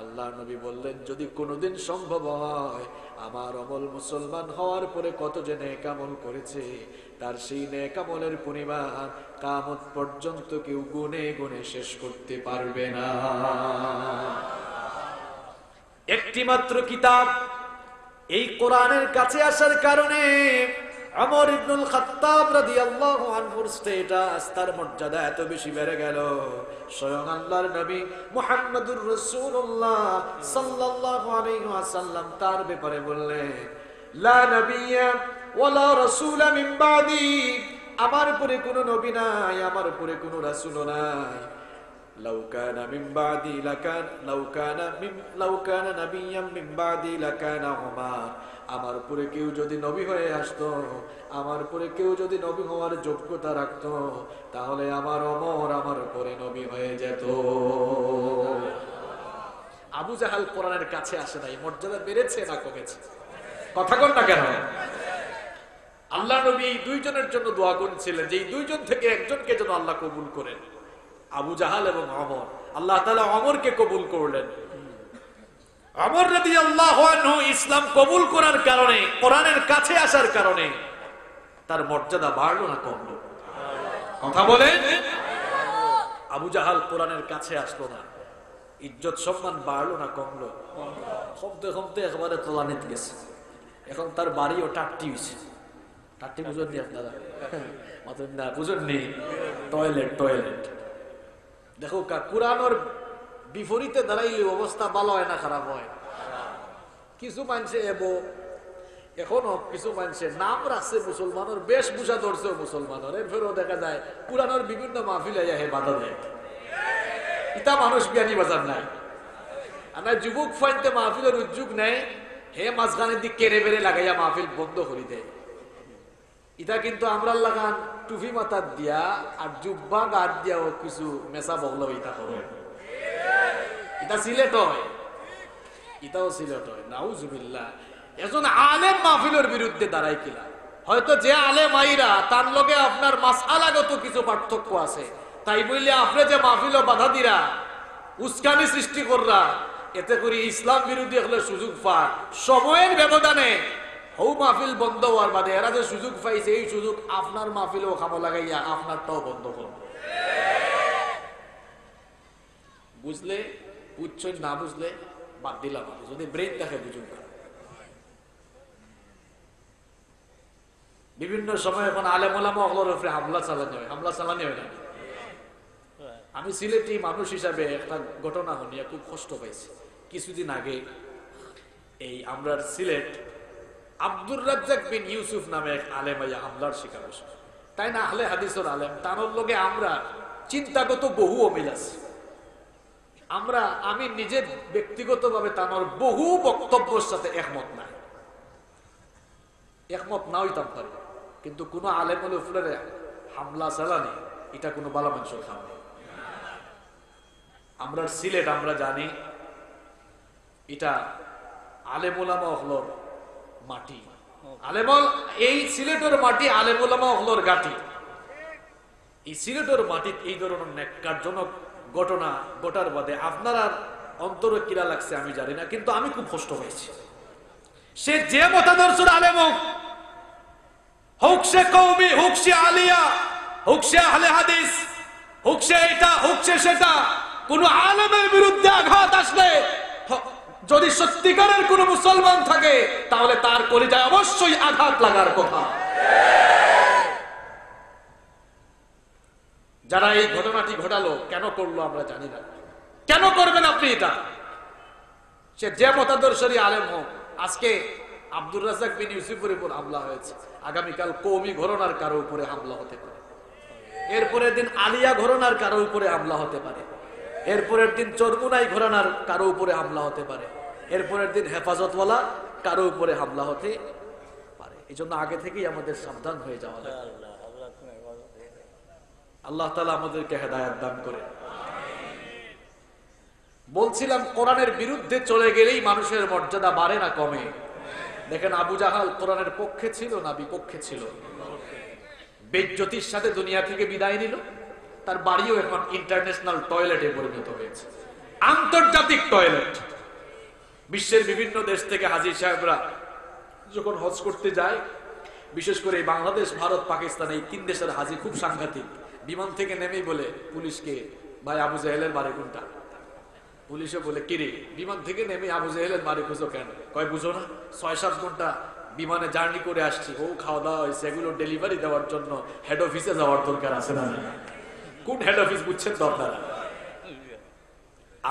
আল্লাহ নবী বললেন, যদি কোনোদিন সম্ভব হয়, আমার আমল মুসলমান হওয়ার পরে কত যে নেক আমল করেছে, তার সেই নেক আমলের পরিমাণ কিয়ামত পর্যন্ত কেউ গুনে গুনে শেষ করতে পারবে না। একটি মাত্র কিতাব, এই কোরআনের কাছে আসার কারণে ওমর ইবনুল খাত্তাব রাদিয়াল্লাহু আনহুর স্ট্যাটাস, তার মর্যাদা এত বেশি বেড়ে গেল। স্বয়ং আল্লাহর নবী মুহাম্মদুর রাসূলুল্লাহ সাল্লাল্লাহু আলাইহি ওয়াসাল্লাম তার ব্যাপারে বললেন, লা নাবিয়্যা ওয়ালা রাসূলা মিন বাদি, আমার উপরে কোনো নবী নাই, আমার উপরে কোনো রাসূল নাই। লাউ কানা মিন বাদি লাকান লাউ কানা নাবিয়্যাম মিন বাদি লাকানা উমার, আমার উপরে কেউ যদি নবী হয়ে আসতো, আমার উপরে কেউ যদি নবী হওয়ার যোগ্যতা রাখতো, তাহলে আমার ওমর আমার উপরে নবী হয়ে যেত। আবু জাহাল কোরআনের কাছে আসে নাই, মর্যাদা বেড়েছে না কমেছে? কথা কন না কেন? আল্লাহ নবী দুইজনের জন্য দোয়া করেছিলেন, যে দুইজন থেকে একজনকে যেন আল্লাহ কবুল করেন, আবু জাহাল এবং ওমর। আল্লাহ তাআলা ওমরকে কবুল করলেন। ওমর রাদিয়াল্লাহু আনহু ইসলাম কবুল করার কারণে, কোরআনের কাছে আসার কারণে তার মর্যাদা বাড়লো না কমলো? কথা বলেন। আবু জাহাল কোরআনের কাছে আসলো না, ইজ্জত সম্মান বাড়লো না কমলো? কমতে কমতে একেবারে তলানিতে গেছে। এখন তার বাড়িও টাট্টি হয়েছে। টাট্টি বুঝেননি আপনারা? না বুঝেননি? টয়লেট। দেখো কোরআনের বিপরীতে দাঁড়াইলে অবস্থা ভালো হয় না খারাপ হয়? কিছু মানুষে এখনো কিছু মানুষের নাম রাখছে মুসলমানের, বেশভূষা ধরছে মুসলমানের, এরপরেও দেখা যায় কোরআনের বিভিন্ন মাহফিলে হে বাধা দেয়। ইটা মানুষ জ্ঞানী বাজার নাই। আর যুবক ফাইনতে মাহফিলের উদ্যোগ নেয়, হে মাঝখানের দিক কেড়ে বেড়ে লাগাইয়া মাহফিল বন্ধ করে দেয়। ইটা কিন্তু আমরা লাগান টুফি মাথার দিয়া আর জুব্বা গাছ দিয়াও কিছু মেসা বগলো ইটা করে। এটা সিলেট হয়, এটাও সিলেট হয়। নাউজুবিল্লাহ। একজন আলেম মাহফিলের বিরুদ্ধে দাঁড়াই কিলা, হয়তো যে আলেম আইরা তার লগে আপনার মাসআলাগত কিছু পার্থক্য আছে, তাই বললে আপনি যে মাহফিল বাধা দিরা, উস্কানি সৃষ্টি কররা, এতে করে ইসলাম বিরোধী হলে সুযোগ পায়। সময়ের ব্যবধানে হৌ মাহফিল বন্ধ হওয়ার বাদে এরা যে সুযোগ পাইছে, এই সুযোগ আপনার মাহফিলেও খামো লাগাইয়া আপনারটাও বন্ধ করবো। বুঝলে বুঝছেন, না বুঝলে বাদ দিলাম। যদি ব্রেন দেখে বুঝুন। বিভিন্ন সময় এখন আলেম ওলামা ওগুলোর উপরে হামলা চালানি হয় না। আমি সিলেটি মানুষ হিসাবে একটা ঘটনা শুনিয়া খুব কষ্ট পাইছি। কিছুদিন আগে এই আমরা সিলেট আব্দুর রাজ্জাক বিন ইউসুফ নামে এক আলেম আইয়া হামলার শিকার হয়েছে। তাই না আহলে হাদিসের আলেম তার লগে আমরা চিন্তাগত বহু অমিল আছে। আমি নিজে ব্যক্তিগতভাবে তার বহু বক্তব্যের সাথে একমত না হইতাম পারি, কিন্তু কোন আলেমুল ফুলের হামলা চালানি এটা কোনো বালা মানুষের খাম নেই। আমরা সিলেট আমরা জানি এটা আলেমুলামা হলর মাটি, এই সিলেটের মাটি আলেমুলামা হলর গাটি। এই সিলেটের মাটিতে এই ধরনের ন্যাক্কারজনক ঘটনা ঘটার বাদে আপনার আর অন্তরে কিরা লাগছে আমি জানি না, কিন্তু আমি খুব কষ্ট হয়েছি। সে যে মতাদর্শের আলেম হোক সে কওমি, হোক সে আলিয়া, হোক সে আহলে হাদিস, হোক সে এটা, হোক সে সেটা, কোন আলেমের বিরুদ্ধে আঘাত আসলে যদি সত্যিকারের কোন মুসলমান থাকে তাহলে তার কলিজায় অবশ্যই আঘাত লাগার কথা। যারা এই ঘটনাটি ঘটালো কেন করলো আমরা জানি না। কেন করবেন আপনি এটা? সে যে মতাদর্শেরই আলেম হোক, আজকে আব্দুর রাজ্জাক বিন ইউসুফের উপর হামলা হয়েছে, আগামীকাল কওমি ঘরানার কারো উপরে হামলা হতে পারে, এরপরের দিন আলিয়া ঘরানার কারো উপরে হামলা হতে পারে, এরপরের দিন চরমুনাই ঘরানার কারো উপরে হামলা হতে পারে, এরপরের দিন হেফাজতওয়ালা কারো উপরে হামলা হতে পারে। এই জন্য আগে থেকেই আমাদের সাবধান হয়ে যাওয়া লাগে। আল্লাহ তাআলা আমাদেরকে হেদায়েত দান করে। বলছিলাম কোরআনের বিরুদ্ধে চলে গেলেই মানুষের মর্যাদা বাড়ে না কমে। দেখেন আবু জাহাল কোরআনের পক্ষে ছিল না বিপক্ষে ছিল? বেজ্জতির সাথে দুনিয়া থেকে বিদায় নিল। তার বাড়িও এখন ইন্টারন্যাশনাল টয়লেটে পরিণত হয়েছে, আন্তর্জাতিক টয়লেট। বিশ্বের বিভিন্ন দেশ থেকে হাজী সাহেবরা যখন হজ করতে যায়, বিশেষ করে বাংলাদেশ, ভারত, পাকিস্তান, এই তিন দেশের হাজী খুব সাংঘাতিক। বিমান থেকে নেমেই বলে পুলিশকে, ভাই আবু জাহেলের বাড়ি কোনটা? পুলিশে বলে কিরে, বিমান থেকে নেমে আবু জাহেলের বাড়ি খুঁজো কেন? কয় বুঝো না, ৬-৭ ঘন্টা বিমানে জার্নি করে আসছি, ও খাওয়া দাওয়া হয়েছে, এগুলো ডেলিভারি দেওয়ার জন্য হেড অফিসে যাওয়ার দরকার আছে না? কোন হেড অফিস বুঝছেন তো আপনারা?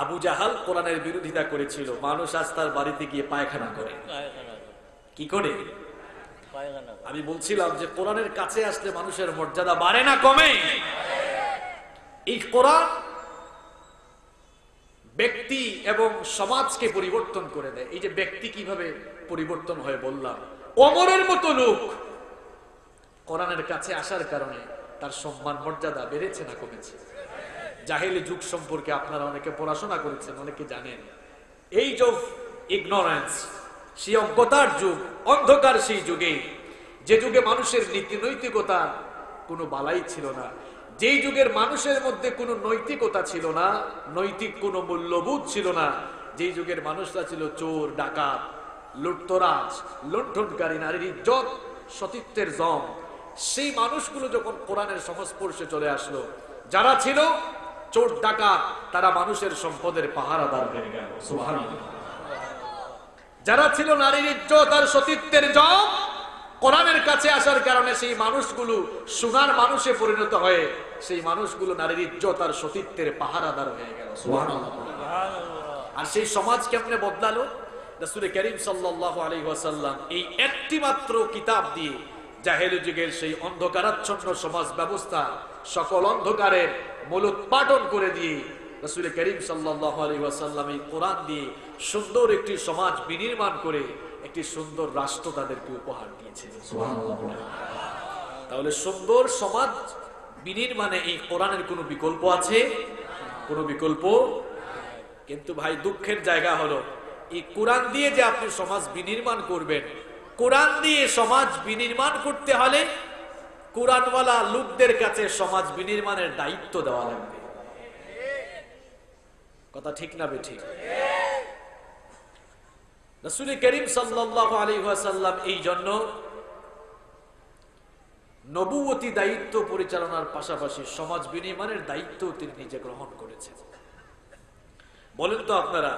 আবু জাহাল কোরআনের বিরোধিতা করেছিল। মানুষ আজ তার বাড়িতে গিয়ে পায়খানা করে। কি করে? আমি বলছিলাম যে কোরআনের কাছে আসলে মানুষের মর্যাদা বাড়ে না কমে। এই কোরআন ব্যক্তি এবং সমাজকে পরিবর্তন করে দেয়। এই যে ব্যক্তি কিভাবে পরিবর্তন হয় বললাম, ওমরের মতো লোক কোরআনের কাছে আসার কারণে তার সম্মান মর্যাদা বেড়েছে না কমেছে? জাহেলি যুগ সম্পর্কে আপনারা অনেকে পড়াশোনা করেছেন, অনেকে জানেন। এইজ অফ ইগনোরেন্স, সেই অজ্ঞতার যুগ, অন্ধকার সেই যুগে, যে যুগে মানুষের নীতি নৈতিকতার কোনো বালাই ছিল না, যেই যুগের মানুষের মধ্যে কোনো নৈতিকতা ছিল না, নৈতিক কোনো মূল্যবোধ ছিল না, যেই যুগের মানুষরা ছিল চোর, ডাকাত, লুটতরাজ, লুণ্ঠনকারী, নারীর ইজ্জত, সতীত্বের জম, সেই মানুষগুলো যখন কোরআনের সংস্পর্শে চলে আসলো, যারা ছিল চোর ডাকাত তারা মানুষের সম্পদের পাহারাদার হয়ে গেল। সুবহানাল্লাহ। যারা ছিল নারীর ইজ্জত আর সতীত্বের জম, কোরআনের কাছে আসার কারণে সেই মানুষগুলো সোনার মানুষে পরিণত হয়ে সেই মানুষগুলো নারীর ইজ্জত আর সতীত্বের পাহারাদার হয়ে গেল। সুবহানাল্লাহ। আর সেই সমাজ কেমনে বদলালো? রাসূল করিম সাল্লাল্লাহু আলাইহি ওয়াসাল্লাম এই একটি মাত্র কিতাব দিয়ে জাহেলি যুগের সেই অন্ধকারাচ্ছন্ন সমাজ ব্যবস্থা, সকল অন্ধকারের মূলোৎপাটন করে দিয়ে রাসূল করিম সাল্লাল্লাহু আলাইহি ওয়াসাল্লাম এই কোরআন দিয়ে সুন্দর একটি সমাজ বিনির্মাণ করে একটি সুন্দর রাষ্ট্র তাদেরকে উপহার দিয়েছিলেন। সুবহানাল্লাহ। তাহলে সুন্দর সমাজ বিনির্মাণে এই কোরআনের কোনো বিকল্প আছে? কোনো বিকল্প? কিন্তু ভাই দুঃখের জায়গা হলো এই কোরআন দিয়ে যে আপনি সমাজ বিনির্মাণ করবেন, কোরআন দিয়ে সমাজ বিনির্মাণ করতে হলে কোরআনওয়ালা লোকদের কাছে সমাজ বিনির্মাণের দায়িত্ব দেওয়া লাগবে। কথা ঠিক না বেঠিক? রাসূল করিম সাল্লাল্লাহু আলাইহি ওয়াসাল্লাম এই জন্য নবুয়তি দায়িত্ব পরিচালনার পাশাপাশি সমাজ বিনির্মাণের দায়িত্ব তিনি নিজে গ্রহণ করেছেন। বলেন তো আপনারা,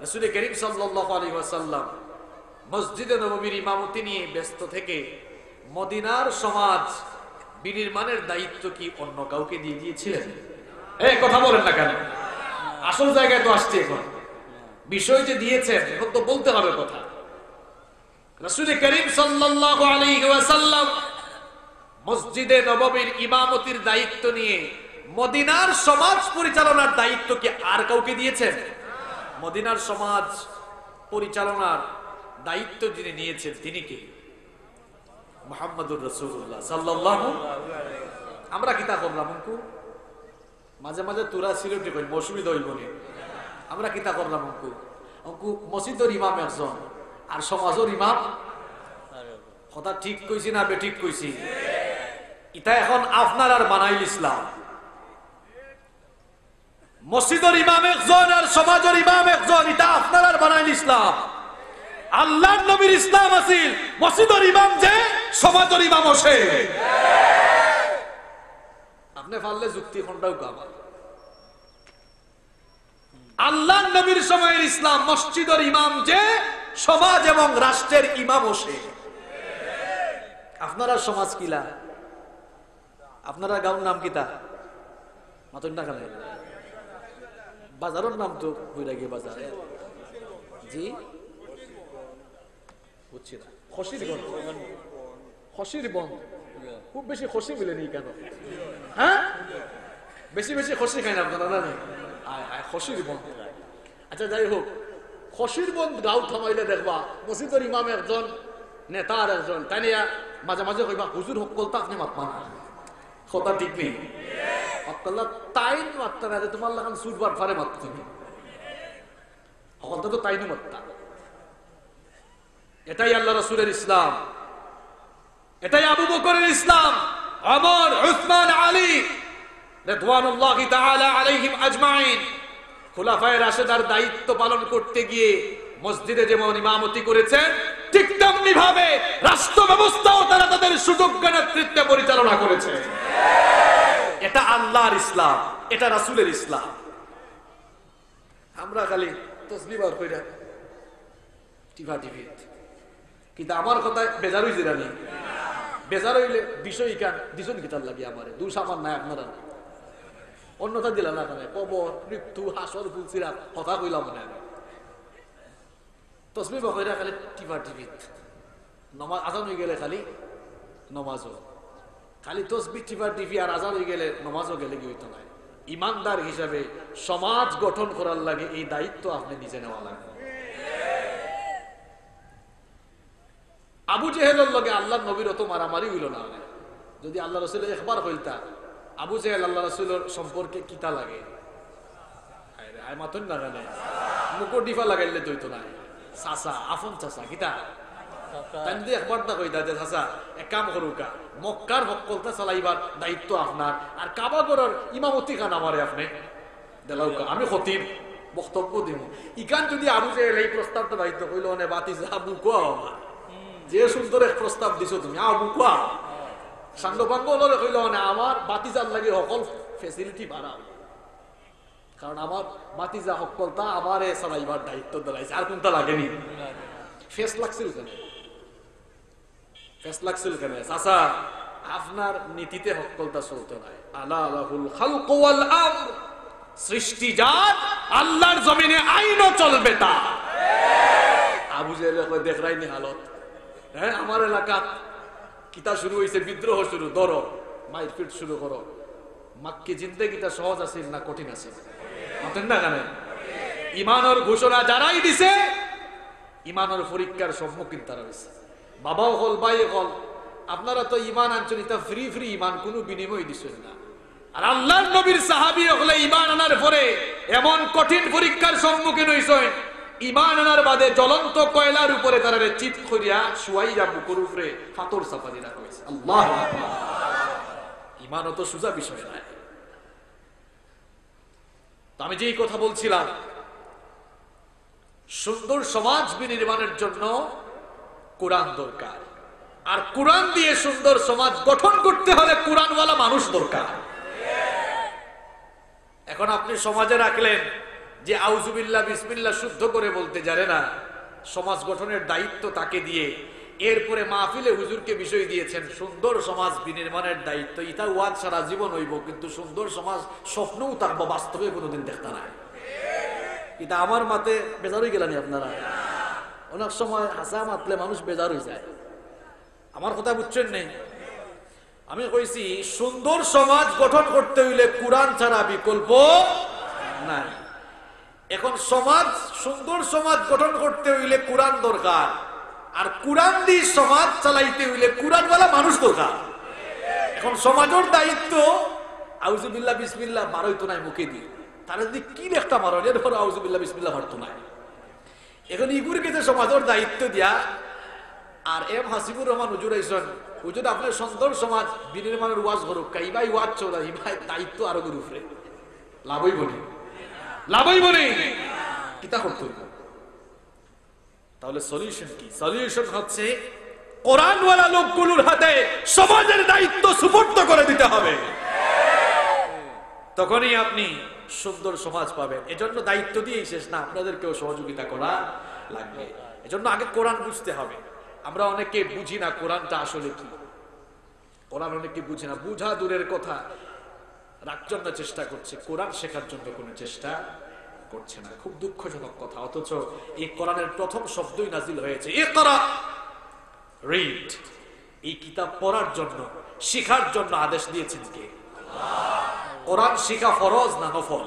রাসূল করিম সাল্লাল্লাহু আলাইহি ওয়াসাল্লাম মসজিদে নববীর ইমামতি নিয়ে ব্যস্ত থেকে মদিনার সমাজ বিনির্মাণের দায়িত্ব কি অন্য কাউকে দিয়ে দিয়েছিলেন? এই কথা বলেন না কেন? আসল জায়গায় তো আসছে এখন। বিষয় যে দিয়েছেন এখন তো বলতে হবে কথা। রাসূল করিম সাল্লাল্লাহু আলাইহি ওয়াসাল্লাম মসজিদে নববীর ইমামতির দায়িত্ব নিয়ে মদিনার সমাজ পরিচালনার দায়িত্ব কি আর কাউকে দিয়েছেন? মদিনার সমাজ পরিচালনার দায়িত্ব যিনি নিয়েছেন তিনি কে? মুহাম্মদুর রাসূলুল্লাহ সাল্লাল্লাহু। আমরা কিতা করলাম অঙ্কু মাঝে মাঝে তুরা সিলেটে কই মৌসুমী দইব নি, আমরা কিতা করলাম অঙ্কু অঙ্কু মসজিদের ইমাম একজন আর সমাজের ইমাম, কথা ঠিক কইছি না বেঠিক কইছি? এটা এখন আপনার আর বানাইল ইসলাম। মসজিদের ইমাম একজন আর সমাজের ইমাম একজন, এটা আপনার আর বানাইল ইসলাম। আল্লাহর নবীর ইসলাম আছিল মসজিদের ইমাম যে সমাজের ইমাম সে। আপনি পারলে যুক্তি কোনটাও কামাল। আল্লাহর নবীর সময়ের ইসলাম মসজিদের ইমাম যে সমাজ এবং রাষ্ট্রের ইমাম সে। আপনারা সমাজ কিলা, আপনারা গাঁওর নাম কিতা মাতন না খালে, বাজারের নাম তো বৈরাগী বাজার। জি বুঝছি না, খসিরগঞ্জ। খসিরবন্দ খুব বেশি খসি মিলেনি কেন? হ্যাঁ বেশি বেশি খসি খাই না আপনারা না? খসিরবন্দ। আচ্ছা যাই হোক, খসিরবন্দ গাঁও থামাইলে দেখবা মসজিদের ইমাম একজন, নেতা আর একজন, তাই নিয়া মাঝে মাঝে কইবা হুজুর হকলতা আপনি মাতমা না, কথা ঠিক নেই। হকল্লা তাই মাততা না যে তোমার লাগান সুরবার ফারে মাততে হকলতা তো তাই মাততা। এটাই আল্লাহ রাসূলের ইসলাম, এটাই আবু বকরের ইসলাম, ওমর, উসমান, আলী রাদিয়াল্লাহু তাআলা আলাইহিম আজমাইন খুলাফায়ে রাশিদার দায়িত্ব পালন করতে গিয়ে মসজিদে যেমন ইমামতি করেছেন ঠিক তেমনি ভাবে রাষ্ট্র ব্যবস্থাও তারা তাদের সুযোগ্য নেতৃত্বে পরিচালনা করেছে। এটা আল্লাহর ইসলাম, এটা রাসূলের ইসলাম। আমরা খালি তাসবিহ বার কইরা টিভা টিভি, কিন্তু আমার কথা বেজার হইছে রানি, বেজার হইলে বিষয় কান দিছন কিতার লাগি আমারে দুই সামান নাই আপনারা অন্যথা দিলা না কেন? কবর, মৃত্যু, হাসর, ফুলসিরা কথা কইলাম না। তসবিহ বকইরা খালি টিভা টিভি, নমাজ আজান হয়ে গেলে খালি নমাজও, খালি তসবিহ টিভা টিভি আর আজান হয়ে গেলে নমাজও গেলে কি হইতো না। ইমানদার হিসাবে সমাজ গঠন করার লাগে এই দায়িত্ব আপনি নিজে নেওয়া লাগবে। আবু জেহেলের লগে আল্লাহ নবীর অত মারামারি হইল না। যদি আল্লাহ রসুল একবার হইতা আবু জেহেল আল্লাহ রসুলের সম্পর্কে কিতা লাগে মাতন না জানে মুকুট ডিফা লাগাইলে দইতো না। চাচা আফন চাচা কিতা তাই যদি একবার না কইতা যে চাচা এক কাম করুকা, মক্কার হকলতা চালাইবার দায়িত্ব আপনার, আর কাবাগরের ইমামতি খান আমারে আপনি দেলাউকা, আমি খতিব বক্তব্য দিব। ইকান যদি আবু জেহেল এই প্রস্তাবটা দায়িত্ব কইল নে বাতি আবু কোয়া আমার যে সুন্দর এক প্রস্তাব দিছো তুমি আবু কোয়া সান্ডপাঙ্গ কইল না আমার বাতিজার লাগে সকল ফেসিলিটি বাড়াও, কারণ আমার বাতিজা সকলতা আমারে চালাইবার দায়িত্ব দিলাইছে, আর কোনটা লাগেনি। ফেস লাগছিল কেন? ফেস লাগছিল কেন? চাচা আপনার নীতিতে সকলতা চলতে নাই। আলা লাহুল খালকু ওয়াল আমর, সৃষ্টি জাত আল্লাহর জমিনে আইনও চলবে তা। আবু জেহেল কই দেখরাইনি হালত, হ্যাঁ আমার এলাকা কিতা শুরু হয়েছে, বিদ্রোহ শুরু, ধরো মাইরপিট শুরু করো। মাক্কি জিন্দেগিটা সহজ আছে না কঠিন আছে? না কেন? ইমানের ঘোষণা যারাই দিছে ইমানের পরীক্ষার সম্মুখীন তারা হয়েছে। বাবাও হল ভাই হল, আপনারা তো ইমান আনছেন, এটা ফ্রি ফ্রি ইমান, কোনো বিনিময় দিচ্ছেন না। আর আল্লাহর নবীর সাহাবী হলে ইমান আনার পরে এমন কঠিন পরীক্ষার সম্মুখীন হয়েছেন, ইমান আনার বাদে জ্বলন্ত কয়লার উপরে তারা চিত করিয়া শুয়াইয়া বুকুর উপরে ফাতর চাপাদি রাখা হয়েছে। আল্লাহু আকবার। ইমান অত সোজা বিষয় নয়। আমি যেই কথা বলছিলাম, সুন্দর সমাজ বিনির্মাণের জন্য কোরআন দরকার, আর কোরআন দিয়ে সুন্দর সমাজ গঠন করতে হলে কোরআনওয়ালা মানুষ দরকার। এখন আপনি সমাজে রাখলেন যে আউযুবিল্লাহ বিসমিল্লাহ শুদ্ধ করে বলতে জানে না, সমাজ গঠনের দায়িত্ব তাকে দিয়ে এরপরে মাহফিলে হুজুরকে বিষয় দিয়েছেন সুন্দর সমাজ বিনির্মাণের দায়িত্ব। এটা ওয়াজ সারা জীবন হইব, কিন্তু সুন্দর সমাজ স্বপ্নও থাকবো, বাস্তবে কোনোদিন দেখতে নাই। এটা আমার মাতে বেজার হয়ে গেলানি আপনারা। অনেক সময় হাসা মাতলে মানুষ বেজার হয়ে যায়। আমার কথা বুঝছেন নেই? আমি কইছি সুন্দর সমাজ গঠন করতে হইলে কোরআন ছাড়া বিকল্প নাই। এখন সুন্দর সমাজ গঠন করতে হইলে কোরআন দরকার, আর কোরআন দিয়ে সমাজ চালাইতে হইলে কোরআনওয়ালা মানুষ দরকার। এখন সমাজের দায়িত্ব আউযুবিল্লাহ বিসমিল্লাহ মারইতো নাই মুখে দিয়ে, তারা যদি কি একটা মারো এরপর আউযুবিল্লাহ বিসমিল্লাহ মারতো নাই। এখন ইগুর কাছে সমাজের দায়িত্ব দিয়া, আর এম হাসিবুর রহমান হুজুর আইসন, হুজুর আপনার সুন্দর সমাজ বিনির্মাণের ওয়াজ করুক, কাইবাই ওয়াজ চলা ইবাই দায়িত্ব আরো উপরে লাভই বনে কিতা করতে হইব। তাহলে সলিউশন কি? সলিউশন হচ্ছে কোরআনওয়ালা লোকগুলোর হাতে সমাজের দায়িত্ব সুপর্দ করে দিতে হবে, তখনই আপনি সুন্দর সমাজ পাবেন। এজন্য দায়িত্ব দিয়েই শেষ না, আপনাদেরকেও সহযোগিতা করা লাগবে। এজন্য আগে কোরআন বুঝতে হবে। আমরা অনেকে বুঝি না কোরআনটা আসলে কি। কোরআন অনেকে বুঝি না, বুঝা দূরের কথা, রাখার জন্য চেষ্টা করছে, কোরআন শেখার জন্য কোনো চেষ্টা করছে না। খুব দুঃখজনক কথা। অথচ এই কোরআনের প্রথম শব্দই নাজিল হয়েছে ইকরা, রিড। এই কিতাব পড়ার জন্য, শেখার জন্য আদেশ দিয়েছেন কে? কোরআন শিখা ফরজ না নফল?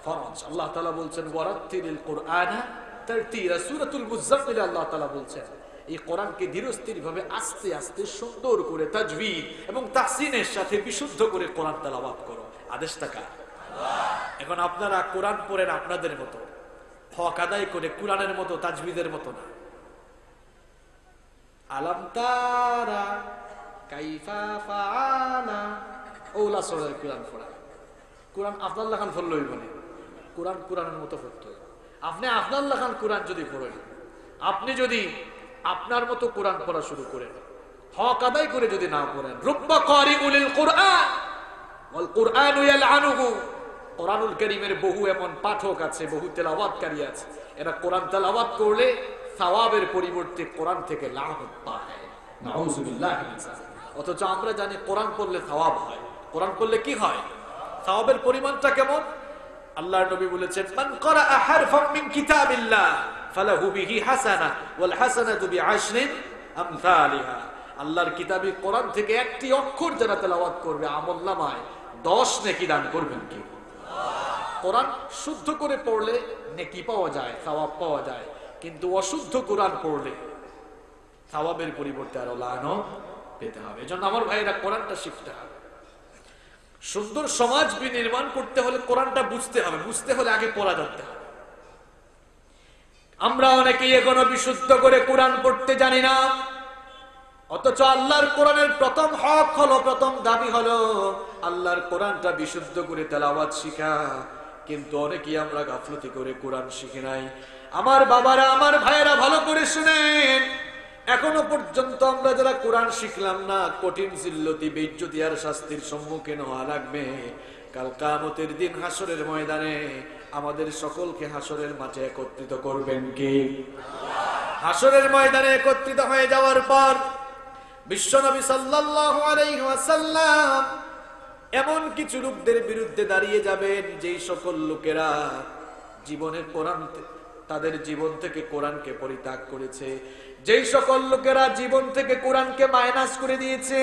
ফরজ। আল্লাহ তাআলা বলছেন ওয়ারাত্তিলিল কুরআনা তারতিলা। সূরাতুল মুজাম্মিলে আল্লাহ তাআলা বলছেন এই কোরআনকে ধীরস্থির ভাবে আস্তে আস্তে সুন্দর করে তাজবীদ এবং তাহসিনের সাথে বিশুদ্ধ করে কোরআন তেলাওয়াত করো। আদেশটা কার? এখন আপনারা কোরআন পড়েন আপনাদের মতো, হক আদায় করে, কোরআনের মতো তাজবীদের মতো না। আলাম তারা কাইফা ফাআলা ওলা সূরার কোরআন পড়া। কোরআন আফদাল্লাহ খান পড়লই বলে কোরআন কোরআনের মতো পড়তে হবে। আপনি আফদাল্লাহ খান কোরআন যদি পড়েন, আপনি যদি আপনার মতো কোরআন পড়া শুরু করেন, হক আদায় করে যদি না পড়েন, রুব্বা কারিউল কোরআন ওয়াল কুরআনু ইয়ালআনুহু। কোরআনুল কারীমের বহু এমন পাঠক আছে, বহু তেলাওয়াতকারী আছে, এরা কোরআন তেলাওয়াত করলে সওয়াবের পরিবর্তে কোরআন থেকে লানত পায়। নাউযুবিল্লাহ মিন যালিক। অথচ আমরা জানি কোরআন পড়লে সওয়াব হয়। কোরআন পড়লে কি হয়? সওয়াবের পরিমাণটা কেমন? আল্লাহর নবী বলেছেন মান ক্বারাআ হারফাম মিন কিতাবিল্লাহ ফালাহু বিহি হাসানাহ ওয়াল হাসানাতু বিআশরি আমসালিহা। আল্লাহর কিতাবে কোরআন থেকে একটি অক্ষর যারা তেলাওয়াত করবে আমলনামায় 10 নেকি দান করবেন কে? কোরআন শুদ্ধ করে পড়লে নেকি পাওয়া যায়, সওয়াব পাওয়া যায়, কিন্তু অশুদ্ধ কোরআন পড়লে সওয়াবের পরিবর্তে আরো লানত পেতে হবে। এজন্য আমার ভাইরা কোরআনটা শিখতে হবে। সুন্দর সমাজ বিনির্মাণ করতে হলে কোরআনটা বুঝতে হবে, বুঝতে হলে আগে পড়া জানতে হবে। আমরা অনেকেই এখনো বিশুদ্ধ করে কোরআন পড়তে জানি না, অথচ আল্লাহর কোরআনের প্রথম হক হলো, প্রথম দাবি হলো আল্লাহর কোরআনটা বিশুদ্ধ করে তেলাওয়াত শিখা। কিন্তু অনেকেই আমরা গাফলতি করে কোরআন শিখি নাই। আমার বাবারা, আমার ভাইয়েরা ভালো করে শুনেন, এখনো পর্যন্ত আমরা যারা কোরআন শিখলাম না, কঠিন জিল্লতি, বেইজ্জতি আর শাস্তির সম্মুখীন হওয়া লাগবে। কাল কিয়ামতের দিন হাসরের ময়দানে আমাদের সকলকে হাসরের মাঠে একত্রিত করবেন কে? হাসরের ময়দানে একত্রিত হয়ে যাওয়ার পর বিশ্বনবী সাল্লাল্লাহু আলাইহি ওয়াসাল্লাম এমন কিছু লোকদের বিরুদ্ধে দাঁড়িয়ে যাবেন, যেই সকল লোকেরা জীবনের কোরআন, তাদের জীবন থেকে কোরআনকে পরিত্যাগ করেছে, যেই সকল লোকেরা জীবন থেকে কোরআনকে মাইনাস করে দিয়েছে,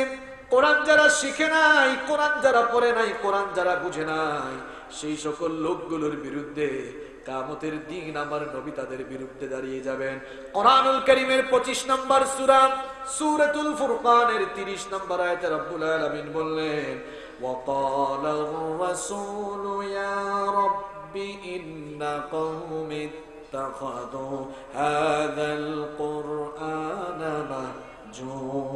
কোরআন যারা শিখে নাই, কোরআন যারা পড়ে নাই, কোরআন যারা বুঝে নাই, সেই সকল লোকগুলোর বিরুদ্ধে কিয়ামতের দিন আমার নবী তাদের বিরুদ্ধে দাঁড়িয়ে যাবেন। কোরআনুল কারীমের 25 নম্বর সূরা সূরাতুল ফুরকানের 30 নম্বর আয়াতে রব্বুল আলামিন বললেন ওয়াকালা রাসূলু ইয়া রাব্বি ইন্না কওমি ইত্তাখাযু হাযাল কুরআনা মাহজুরা।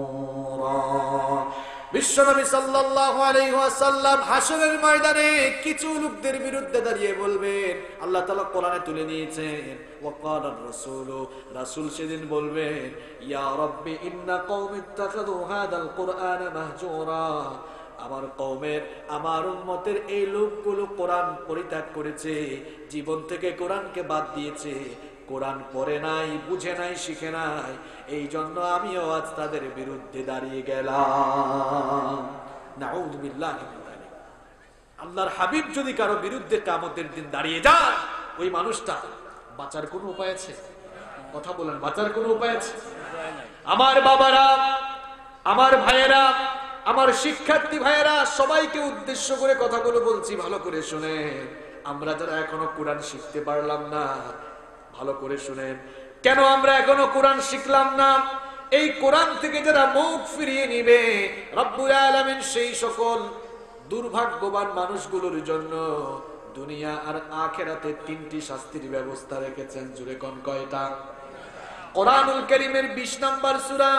বিশ্বনবী সাল্লাল্লাহু আলাইহি ওয়াসাল্লাম হাসরের ময়দানে কিছু লোকদের বিরুদ্ধে দাঁড়িয়ে বলবেন, আল্লাহ তাআলা কোরআনে তুলে নিয়েছেন ওয়াকালা রাসূলু, রাসূল সেদিন বলবেন ইয়া রাব্বি ইন্না কওমি ইত্তাখাযু হাযাল কুরআনা মাহজুরা। আমার কওমের, আমার উম্মতের এই লোকগুলো কোরআন পরিত্যাগ করেছে, জীবন থেকে কোরআনকে বাদ দিয়েছে, কোরআন পড়ে নাই, বুঝে নাই, শিখে নাই, এই জন্য আমিও আজ তাদের বিরুদ্ধে দাঁড়িয়ে গেলাম। নাউযু বিল্লাহি মিন যালিক। আল্লাহর হাবিব যদি কারো বিরুদ্ধে কিয়ামতের দিন দাঁড়িয়ে যায়, ওই মানুষটা বাঁচার কোনো উপায় আছে? কথা বলেন, বাঁচার কোনো উপায় আছে? আমার বাবারা, আমার ভাইয়েরা, আমার শিক্ষার্থী ভাইয়েরা, সবাইকে উদ্দেশ্য করে কথাগুলো বলছি, ভালো করে শুনেন। আমরা যারা এখনো কোরআন শিখতে পারলাম না, ভালো করে শুনেন, কেন আমরা এখনো কোরআন শিখলাম না? এই কোরআন থেকে যারা মুখ ফিরিয়ে নিবে, রব্বুল আলামিন সেই সকল দুর্ভাগ্যবান মানুষগুলোর জন্য দুনিয়া আর আখিরাতে 3টি শাস্তির ব্যবস্থা রেখেছেন। জুড়ে কোন কয়টা? কোরআনুল কারীমের 20 নম্বর সূরা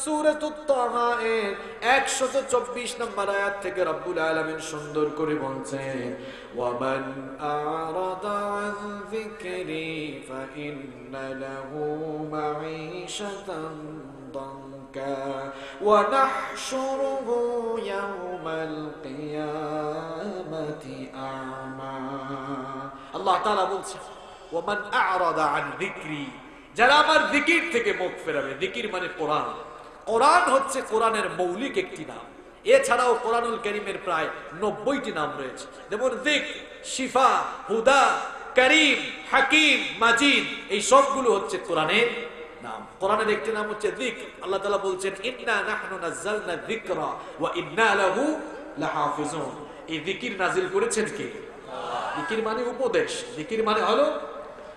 সূরাতুত তাহা এর 124 নম্বর আয়াত থেকে রব্বুল আলামিন সুন্দর করে বলছেন, ওয়ামান আরাদা আন যিকরি ফাইন্না লাহু মাঈশাতান দানকা ওয়া নাহশুরুহু ইয়াওমাল কিয়ামাতি আ'মা। আল্লাহ তাআলা বলছেন, ওয়ামান আরাদা আন যিকরি, যারা আমার জিকির থেকে মুখ ফেরাবে। জিকির মানে কোরআন। কোরআন হচ্ছে কোরআনের মৌলিক একটি নাম। এছাড়াও কোরআনুল কারীমের প্রায় 90টি নাম রয়েছে, যেমন যিকর, শিফা, হুদা, করিম, হাকিম, মাজিদ, এই সবগুলো হচ্ছে কোরআনের নাম। কোরআনের একটি নাম হচ্ছে যিকর। আল্লাহ তাআলা বলছেন, ইন্না নাহনু নাযালনা যিকরা ওয়া ইন্না লাহু লাহাফিজুন। এই যিকির নাজিল করেছেন কে? যিকির মানে উপদেশ। যিকির মানে হলো,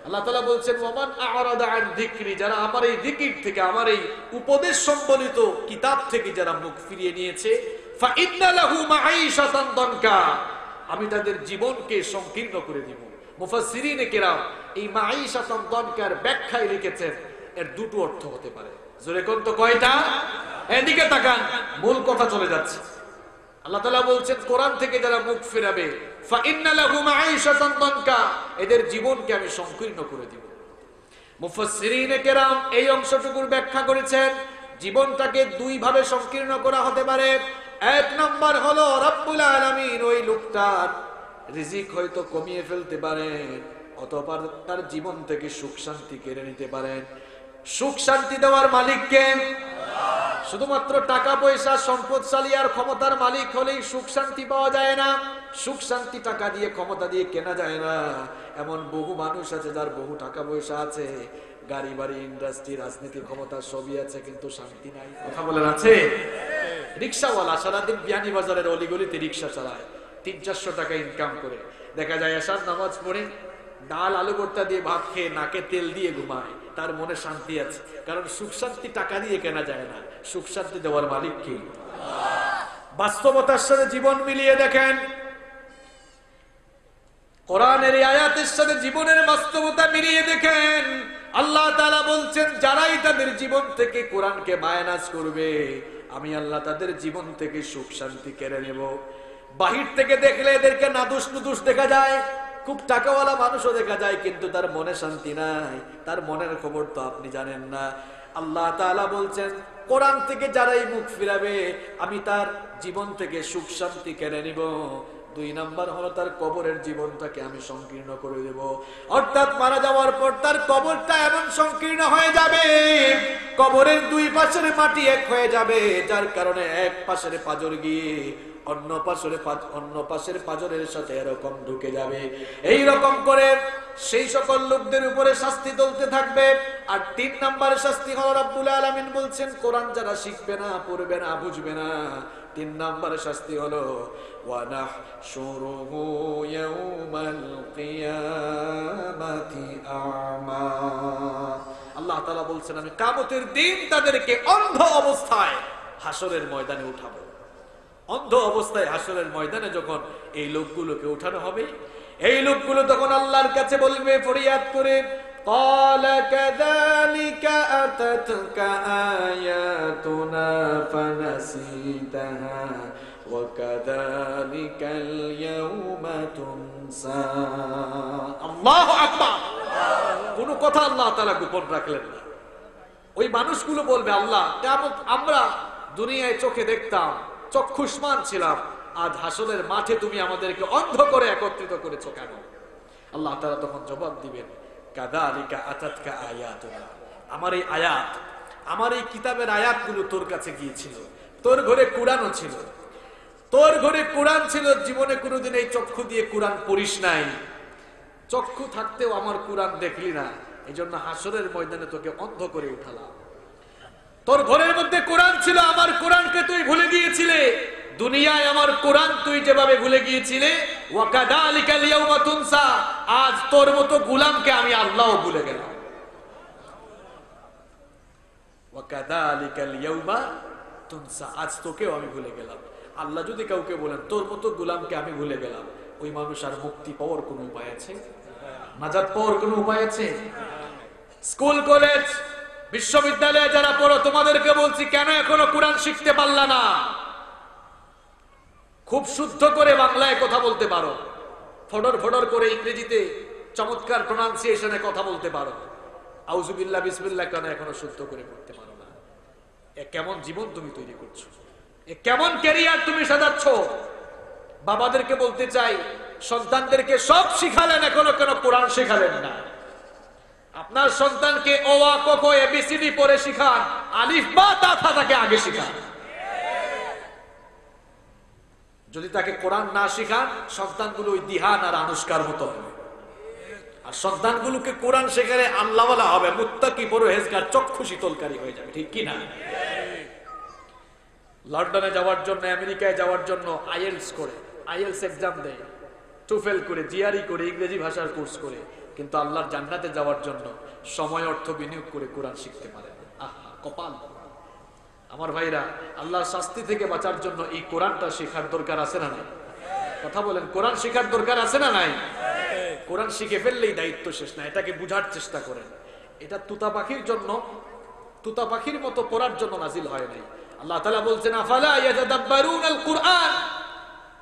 আল্লাহ তাআলা বলছেন, ওয়ামান আ'রাদা আন যিকরি, যারা আমার এই যিকির থেকে, আমার এই উপদেশ সম্বলিত কিতাব থেকে যারা মুখ ফিরিয়ে নিয়েছে, ফাইন্না লাহু মাঈশাতান দানকা, আমি তাদের জীবনকে সংকীর্ণ করে দিব। মুফাসসিরিনে কেরাম এই মাঈশাতান দানকার ব্যাখ্যায় লিখেছেন, এর দুটো অর্থ হতে পারে। জোরে কোন তো কয়টা? এদিকে তাকান, মূল কথা চলে যাচ্ছে। আল্লাহ তাআলা বলছেন, কোরআন থেকে যারা মুখ ফেরাবে, ফাইন্না লাহু মাঈশাতান দানকা, এদের জীবনকে আমি সংকীর্ণ করে দিব। মুফাসসিরিনে কেরাম এই অংশটুকুর ব্যাখ্যা করেছেন, জীবনটাকে দুই ভাবে সংকীর্ণ করা হতে পারে। এক নাম্বার হলো, রব্বুল আলামিন ওই লোকটার রিজিক হয়তো কমিয়ে ফেলতে পারেন, অথবা তার জীবন থেকে সুখ শান্তি কেড়ে নিতে পারেন। সুখ শান্তি দেওয়ার মালিক কে? শুধুমাত্র টাকা পয়সা, সম্পদশালী আর ক্ষমতার মালিক হলেই সুখ শান্তি পাওয়া যায় না। সুখ শান্তি টাকা দিয়ে, ক্ষমতা দিয়ে কেনা যায় না। এমন বহু মানুষ আছে যার বহু টাকা পয়সা আছে, গাড়ি বাড়ি, ইন্ডাস্ট্রি, রাজনীতি, ক্ষমতা সবই আছে, কিন্তু শান্তি নাই। কথা বলেন আছে? রিক্সাওয়ালা সারাদিন বিয়ানীবাজারের অলিগলিতে রিক্সা চালায়, 300-400 টাকা ইনকাম করে। দেখা যায় এশার নামাজ পড়ে ডাল আলু ভর্তা দিয়ে ভাত খেয়ে নাকে তেল দিয়ে ঘুমায়, তার মনে শান্তি আছে। কারণ সুখ শান্তি টাকা দিয়ে কেনা যায় না। সুখ শান্তি দেওয়ার মালিক কি? বাস্তবতার সাথে জীবন মিলিয়ে দেখেন, কোরআনের এই আয়াতের সাথে জীবনের বাস্তবতা মিলিয়ে দেখেন। আল্লাহ তাআলা বলছেন, যারাই তাদের জীবন থেকে কোরআনকে মাইনাস করবে, আমি আল্লাহ তাদের জীবন থেকে সুখ শান্তি কেড়ে নেব। বাহির থেকে দেখলে এদেরকে নাদুস নুদুস দেখা যায়, খুব টাকাওয়ালা মানুষও দেখা যায়, কিন্তু তার মনে শান্তি নাই। তার মনের খবর তো আপনি জানেন না। আল্লাহ তাআলা বলছেন, কোরআন থেকে যারাই মুখ ফিরাবে, আমি তার জীবন থেকে সুখ শান্তি কেড়ে নিব। 2 নাম্বার হলো, তার কবরের জীবনটাকে আমি সংকীর্ণ করে দেব। অর্থাৎ মারা যাওয়ার পর তার কবরটা এমন সংকীর্ণ হয়ে যাবে, কবরের 2 পাশের মাটি এক হয়ে যাবে, যার কারণে এক পাশের পাঁজর গিয়ে অন্য পাশের পাঁজরের সাথে এরকম ঢুকে যাবে। এই রকম করে সেই সকল লোকদের উপরে শাস্তি চলতে থাকবে। আর 3 নাম্বার শাস্তি হলো, রব্বুল আলামিন বলছেন, কোরআন যারা শিখবে না, পড়বে না, বুঝবে না, 3 নাম্বার শাস্তি হলো, ওয়া নাহশুরুহু ইয়াওমাল কিয়ামাতি আ'মা। আল্লাহ তাআলা বলছেন, আমি কিয়ামতের দিন তাদেরকে অন্ধ অবস্থায় হাসরের ময়দানে উঠাবো। অন্ধ অবস্থায় হাসরের ময়দানে যখন এই লোকগুলোকে উঠানো হবে, এই লোকগুলো তখন আল্লাহর কাছে বলবে ফরিয়াদ করে, ক্বালা কাযালিকা আতাতকা আয়াতুনা ফানাসিতাহা ওয়া কাযালিকাল ইয়াওমা তুনসা। আল্লাহু আকবার। কোন কথা আল্লাহ তাআলা গোপন রাখলেন না। ওই মানুষগুলো বলবে, আল্লাহ, কিয়ামত আমরা দুনিয়ায় চোখে দেখতাম, চক্ষুষ্মান ছিলাম, আজ হাসরের মাঠে তুমি আমাদেরকে অন্ধ করে একত্রিত করেছো কেন? আল্লাহ তাআলা তখন জবাব দিবেন, কাযালিকা আতাতকা আয়াতুনা, আমার এই আয়াত, আমার এই কিতাবের আয়াতগুলো তোর কাছে গিয়েছিল, তোর ঘরে কোরআনও ছিল, তোর ঘরে কোরআন ছিল, জীবনে কোনোদিন এই চক্ষু দিয়ে কোরআন পড়িস নাই, চক্ষু থাকতেও আমার কোরআন দেখলি না, এই জন্য হাসরের ময়দানে তোকে অন্ধ করে উঠালাম। তোর ঘরের মধ্যে কোরআন ছিল, আমার কোরআনকে তুই ভুলে গিয়েছিলে। দুনিয়ায় আমার কোরআন তুই যেভাবে ভুলে গিয়েছিলে, ওয়াকাদালিকাল ইয়াউমা তুনসা, আজ তোর মতো গোলামকে আমি আল্লাহও ভুলে গেলাম। ওয়াকাদালিকাল ইয়াউমা তুনসা, আজ তোকেও আমি ভুলে গেলাম। আল্লাহ যদি কাউকে বলেন তোর মতো গোলামকে আমি ভুলে গেলাম, ওই মানুষ আর মুক্তি পাওয়ার কোনো উপায় আছে? নাজাত পাওয়ার কোনো উপায় আছে? স্কুল কলেজ বিশ্ববিদ্যালয়ে যারা পড়ো, তোমাদেরকে বলছি, কেন এখনো কোরআন শিখতে পারলা না? খুব শুদ্ধ করে বাংলায় কথা বলতে পারো, ফডর ফডর করে ইংরেজিতে চমৎকার প্রোনাউন্সিয়েশনে কথা বলতে পারো, আউযুবিল্লাহ বিসমিল্লাহ কেন এখনো শুদ্ধ করে পড়তে পারো না? এ কেমন জীবন তুমি তৈরি করছো? এ কেমন ক্যারিয়ার তুমি সাজাচ্ছ? বাবাদেরকে বলতে চাই, সন্তানদেরকে সব শিখালেন, এখনো কেন কোরআন শিখালেন না? আপনার সন্তানকে অ আ ক খ এবিসিডি পড়ে শিখান, আলিফ বা তা থা তাকে আগে শিখান। যদি তাকে কোরআন না শিখান, সন্তানগুলো ওই দিহান আর আনুষ্কার মতো হবে। আর সন্তানগুলোকে কোরআন শেখালে আল্লাহওয়ালা হবে, মুত্তাকি পরহেজগার, চক্ষু শীতলকারী হয়ে যাবে, ঠিক কি না? লন্ডনে যাওয়ার জন্য, আমেরিকায় যাওয়ার জন্য আইএলস করে, আইএলস এক্সাম দেয়, টুফেল করে, জিআরই করে, ইংরেজি ভাষার কোর্স করে, কিন্তু আল্লাহর জান্নাতে যাওয়ার জন্য সময় অর্থ বিনিয়োগ করে কোরআন শিখতে পারে। আহা কপাল! আমার ভাইরা, আল্লাহর শাস্তি থেকে বাঁচার জন্য এই কোরআনটা শেখার দরকার আছে না নাই? কথা বলেন, কোরআন শেখার দরকার আছে না নাই? কোরআন শিখে ফেললেই দায়িত্ব শেষ না, এটাকে বুঝার চেষ্টা করেন। এটা তুতা পাখির জন্য, তুতা পাখির মতো পড়ার জন্য নাজিল হয় নাই। আল্লাহ তাআলা বলছেন, আফালা ইয়াতাদাব্বারুনাল কুরআন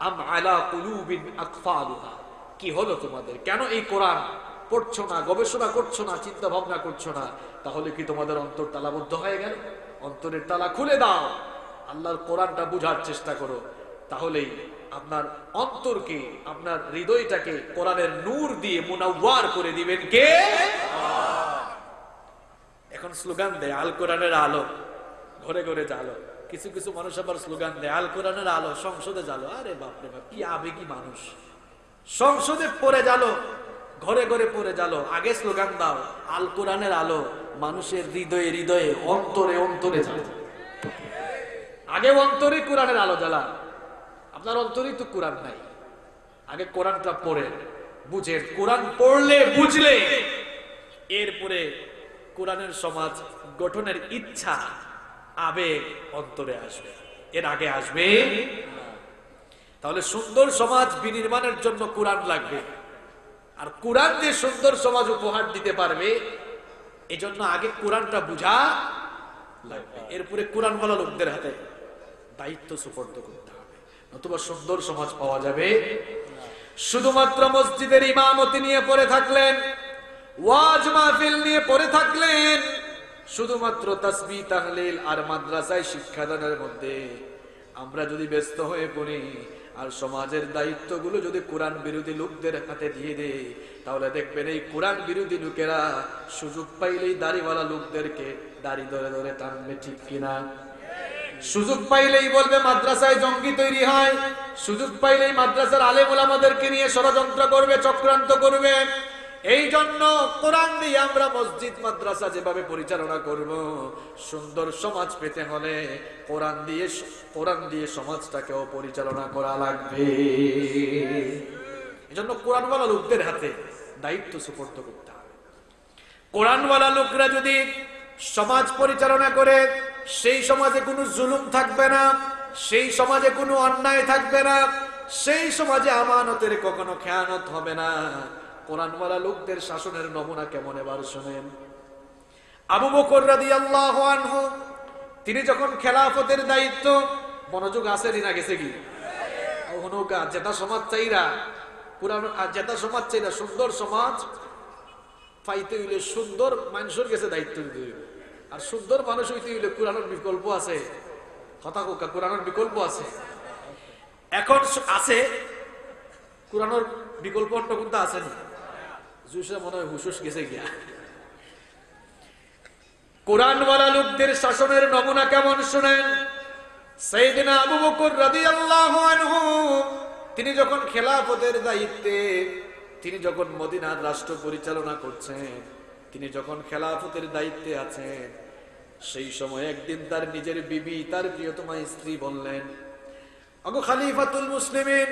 আম আলা কুলুবিন আকফালুহা, কি হলো তোমাদের, কেন এই কোরআন পড়ছো না, গবেষণা করছো না, চিন্তা ভাবনা করছো না? তাহলে কি তোমাদের অন্তর তালাবদ্ধ হয়ে গেল? অন্তরের তালা খুলে দাও, আল্লাহর কোরআনটা বুঝার চেষ্টা করো, তাহলেই আপনার অন্তরকে, আপনার হৃদয়টাকে কোরআনের নূর দিয়ে মুনাওয়ার করে দিবেন কে? এখন স্লোগান দেয় আল কোরআনের আলো, ঘরে ঘরে জালো। কিছু কিছু মানুষ আবার স্লোগান দেয় আল কোরআনের আলো, সংসদে জালো। আরে বাপরে বাপ, কি আবেগী মানুষ! সংসদে পড়ে জালো, ঘরে ঘরে পড়ে জালো, আগে স্লোগান দাও আল কোরআনের আলো, মানুষের হৃদয়ে হৃদয়ে, অন্তরে অন্তরে জালো। আগে অন্তরে কোরআনের আলো জ্বালা। আপনার অন্তরেই তো কোরআন নাই, আগে কোরআনটা পড়ে বুঝেন। কোরআন পড়লে, বুঝলে, এরপরে কোরআনের সমাজ গঠনের ইচ্ছা, আবেগ অন্তরে আসবে, এর আগে আসবে। তাহলে সুন্দর সমাজ বিনির্মাণের জন্য কোরআন লাগবে, আর কোরআন যে সুন্দর সমাজ উপহার দিতে পারবে, এজন্য আগে কোরআনটা বুঝা লাগবে, এরপরে কোরআনওয়ালা লোকদের হাতে দায়িত্ব সুপর্দ করতে হবে, নতুবা সুন্দর সমাজ পাওয়া যাবে। শুধুমাত্র মসজিদের ইমামতি নিয়ে পড়ে থাকলেন, ওয়াজ মাহফিল নিয়ে পড়ে থাকলেন, শুধুমাত্র তাসবিহ তাহলিল আর মাদ্রাসায় শিক্ষাদানের মধ্যে আমরা যদি ব্যস্ত হয়ে পড়ি, আর সমাজের দায়িত্বগুলো যদি কোরআন বিরোধী লোকদের হাতে দিয়ে দেয়, তাহলে দেখবেন এই কোরআন বিরোধী লোকেরা সুযোগ পাইলেই দাড়িওয়ালা লোকদেরকে দাড়ি ধরে ধরে টানবে, ঠিক কিনা? সুযোগ পাইলেই বলবে মাদ্রাসায় জঙ্গি তৈরি হয়, সুযোগ পাইলেই মাদ্রাসার আলেম ওলামাদেরকে নিয়ে ষড়যন্ত্র করবে, চক্রান্ত করবে। এই জন্য কোরআন দিয়ে আমরা মসজিদ মাদ্রাসা যেভাবে পরিচালনা করব, সুন্দর সমাজ পেতে হলে কোরআন দিয়ে সমাজটাকেও পরিচালনা করা লাগবে। এই জন্য কোরআনওয়ালা লোকদের হাতে দায়িত্ব সুপর্দ করতে হবে। কোরআনওয়ালা লোকরা যদি সমাজ পরিচালনা করে, সেই সমাজে কোনো জুলুম থাকবে না, সেই সমাজে কোনো অন্যায় থাকবে না, সেই সমাজে আমানতের কখনো খেয়ানত হবে না। কোরআনওয়ালা লোকদের শাসনের নমুনা কেমন এবার শুনেন। আবু বকর রাদিয়াল্লাহু আনহু, তিনি যখন খেলাফতের দায়িত্ব, মনোযোগ আসেনি না গেছে কি? জেতা সমাজ চাইরা, পুরান জেতা সমাজ চাইরা সুন্দর সমাজ পাইতে হইলে সুন্দর মানুষের কাছে দায়িত্ব দিতে হইবে। আর সুন্দর মানুষ হইতে হইলে কোরআনের বিকল্প আছে, কথা কোকা, কোরআনের বিকল্প আছে। এখন আছে কোরআনের বিকল্প অন্য কোনটা আছে না? জুসা মনে হয় হুশুস গেছে গিয়া। কোরআনওয়ালা লোকদের শাসনের নমুনা কেমন শুনেন। সাইয়েদনা আবু বকর রাদিয়াল্লাহু আনহু, তিনি যখন খেলাফতের দায়িত্বে, তিনি যখন মদিনার রাষ্ট্র পরিচালনা করছেন, তিনি যখন খেলাফতের দায়িত্বে আছেন, সেই সময় একদিন তার নিজের বিবি, তার প্রিয়তমা স্ত্রী বললেন, ওগো খলিফাতুল মুসলিমিন,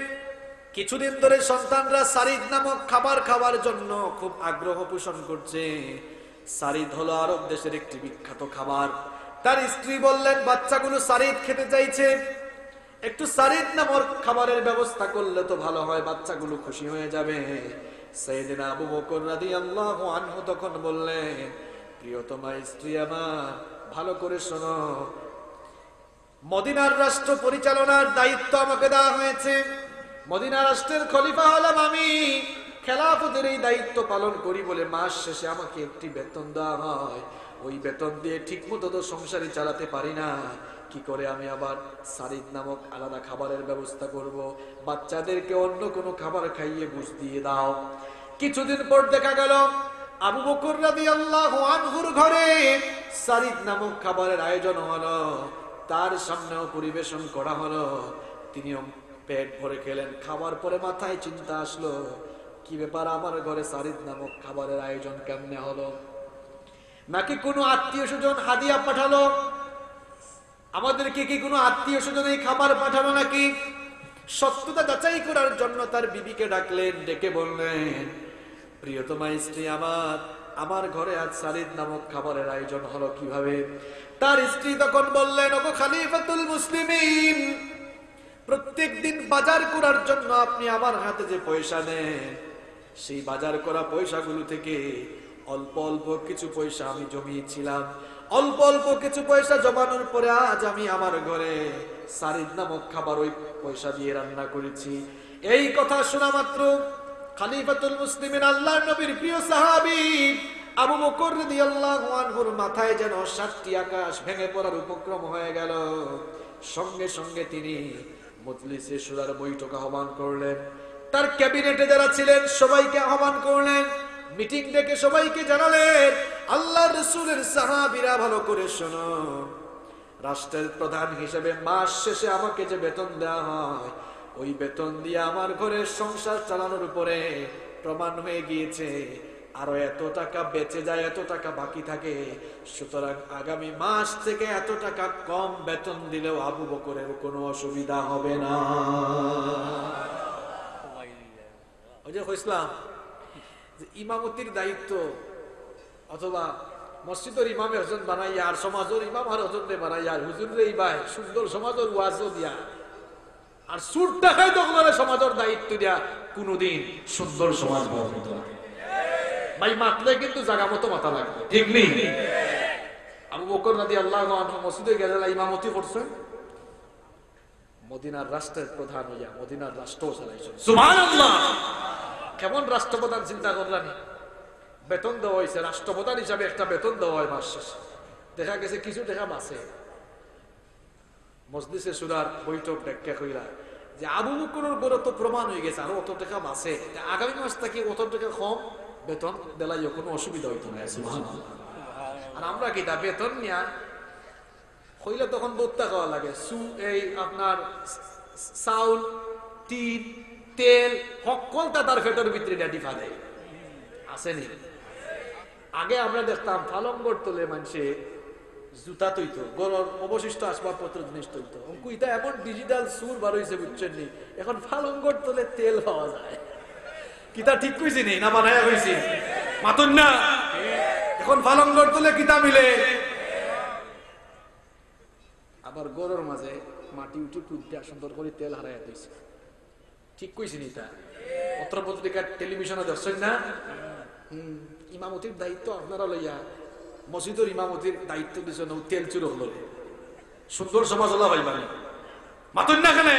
কিছুদিন ধরে সন্তানরা সারিদ নামক খাবার খাওয়ার জন্য খুব আগ্রহ পোষণ করছে। সারিদ হলো আরব দেশের একটি বিখ্যাত খাবার। তার স্ত্রী বললেন, বাচ্চাগুলো সারিদ খেতে চাইছে, একটু সারিদ নামক খাবারের ব্যবস্থা করলে তো ভালো হয়, বাচ্চাগুলো খুশি হয়ে যাবে। সাইয়েদনা আবু বকর রাদিয়াল্লাহু আনহু তখন বললেন, প্রিয়তমা স্ত্রী আমার, ভালো করে শোনো, মদিনার রাষ্ট্র পরিচালনার দায়িত্ব আমাকে দেওয়া হয়েছে। মদিনা রাষ্ট্রের খলিফা হলাম আমি। খেলাফতের এই দায়িত্ব পালন করি বলে মাস শেষে আমাকে একটি বেতন দেওয়া হয়। ওই বেতন দিয়ে ঠিক মতো তো সংসারই চালাতে পারি না। কি করে আমি আবার সারিদ নামক আলাদা খাবারের ব্যবস্থা করব? বাচ্চাদেরকে অন্য কোনো খাবার খাইয়ে বুঝ দিয়ে দাও। কিছুদিন পর দেখা গেল আবু বকর রাদিয়াল্লাহু আনহুর ঘরে সারিদ নামক খাবারের আয়োজন হলো, তার সামনেও পরিবেশন করা হলো। তিনিও পেট ভরে খেলেন। খাবার পরে মাথায় চিন্তা আসলো, কি ব্যাপার, আমার ঘরে সারিদ নামক খাবারের আয়োজন কেমনে হলো? নাকি কোনো আত্মীয় স্বজন হাদিয়া পাঠালো? আমাদেরকে কি কোনো আত্মীয় স্বজন এই খাবার পাঠালো নাকি? সত্যতা যাচাই করার জন্য তার বিবিকে ডাকলেন, ডেকে বললেন, প্রিয়তমা স্ত্রী আমার, আমার ঘরে আজ সারিদ নামক খাবারের আয়োজন হলো কিভাবে? তার স্ত্রী তখন বললেন, ওগো খলিফাতুল মুসলিমিন, প্রত্যেক দিন বাজার করার জন্য আপনি আমার হাতে যে পয়সা নেন, সেই বাজার করা পয়সাগুলো থেকে অল্প অল্প কিছু পয়সা আমি জমিয়েছিলাম। অল্প অল্প কিছু পয়সা জমানোর পরে আজ আমি আমার ঘরে সারিদ নামক খাবার ওই পয়সা দিয়ে রান্না করেছি। এই কথা শোনা মাত্র খলিফাতুল মুসলিমিন, আল্লাহর নবীর প্রিয় সাহাবী আবু বকর রাদিয়াল্লাহু আনহুর মাথায় যেন ৭টি আকাশ ভেঙে পড়ার উপক্রম হয়ে গেল। সঙ্গে সঙ্গে তিনি মজলিসে শুরার বৈঠক আহ্বান করলেন। তার ক্যাবিনেটে যারা ছিলেন সবাইকে আহ্বান করলেন। মিটিং ডেকে সবাইকে জানালেন, আল্লাহর রাসূলের সাহাবীরা, ভালো করে শোনো, রাষ্ট্রের প্রধান হিসেবে মাস শেষে আমাকে যে বেতন দেওয়া হয়, ওই বেতন দিয়ে আমার ঘরের সংসার চালানোর উপরে প্রমাণ হয়ে গিয়েছে আরো এত টাকা বেঁচে যায়, এত টাকা বাকি থাকে। সুতরাং আগামী মাস থেকে এত টাকা কম বেতন দিলেও আবু বকরের কোনো অসুবিধা হবে না। ওই যে কইছিলাম যে ইমামতির দায়িত্ব অথবা মসজিদের ইমামে হজন বানাইয়া আর সমাজের ইমাম আর হজনে বানাইয়া আর হুজুরে ইবাই সুন্দর সমাজের ওয়াজও দিয়া আর সুর দেখাই তখন সমাজের দায়িত্ব দিয়া কোনদিন সুন্দর সমাজ গঠন হতো না। ভাই মাতলে কিন্তু জায়গা মতো মাথা লাগবে, ঠিক নেই? আবু বকর রাদিয়াল্লাহু আনহু মসজিদে গেলেন, ইমামতি করছেন, মদিনার রাষ্ট্রের প্রধান হইয়া মদিনার রাষ্ট্র চালাইছেন। সুবহানাল্লাহ! কেমন রাষ্ট্রপ্রধান চিন্তা করলেন? বেতন দেওয়া হয়েছে, রাষ্ট্রপ্রধান হিসাবে একটা বেতন দেওয়া হয় মাস শেষে। দেখা গেছে কিছু টাকা বাঁচে। মজলিসে শুরার বৈঠক ডেকে কইরা যে আবু বকরের বড় তো প্রমাণ হয়ে গেছে, আরো অত টাকা বাঁচে, আগামী মাস থেকে অত টাকা কম বেতন দেলাই কোনো অসুবিধা হইতো না। আর আমরা কি তা বেতন নিয়া হইলে তখন দত্তা খাওয়া লাগে, এই আপনার চাউল, টিন, তেল সকলটা তার ফেটের ভিতরে ডাটি ফাঁদে আসেনি। আগে আমরা দেখতাম ফালঙ্গর তোলে মানুষে জুতা তৈত, গরর অবশিষ্ট আসবাবপত্র জিনিস তৈত। ইটা এমন ডিজিটাল সুর বার হয়েছে, বুঝছেন নি? এখন ফালঙ্গর তোলে তেল পাওয়া যায়। কিতা ঠিক কইছি নি না বানায় হয়েছি? মাতুন না, এখন ফালঙ্গর তোলে কিতা মিলে। আবার গরুর মাঝে মাটি উঠি টুকটা সুন্দর করে তেল হারাইয়া দিয়েছে। ঠিক কইছি নি? তা পত্র পত্রিকা টেলিভিশনে দেখছেন না? ইমামতির দায়িত্ব আপনারা লইয়া মসজিদের ইমামতির দায়িত্ব দিচ্ছেন তেল চুরক লই সুন্দর সমাজ হলা ভাই মানে মাতুন না। কেন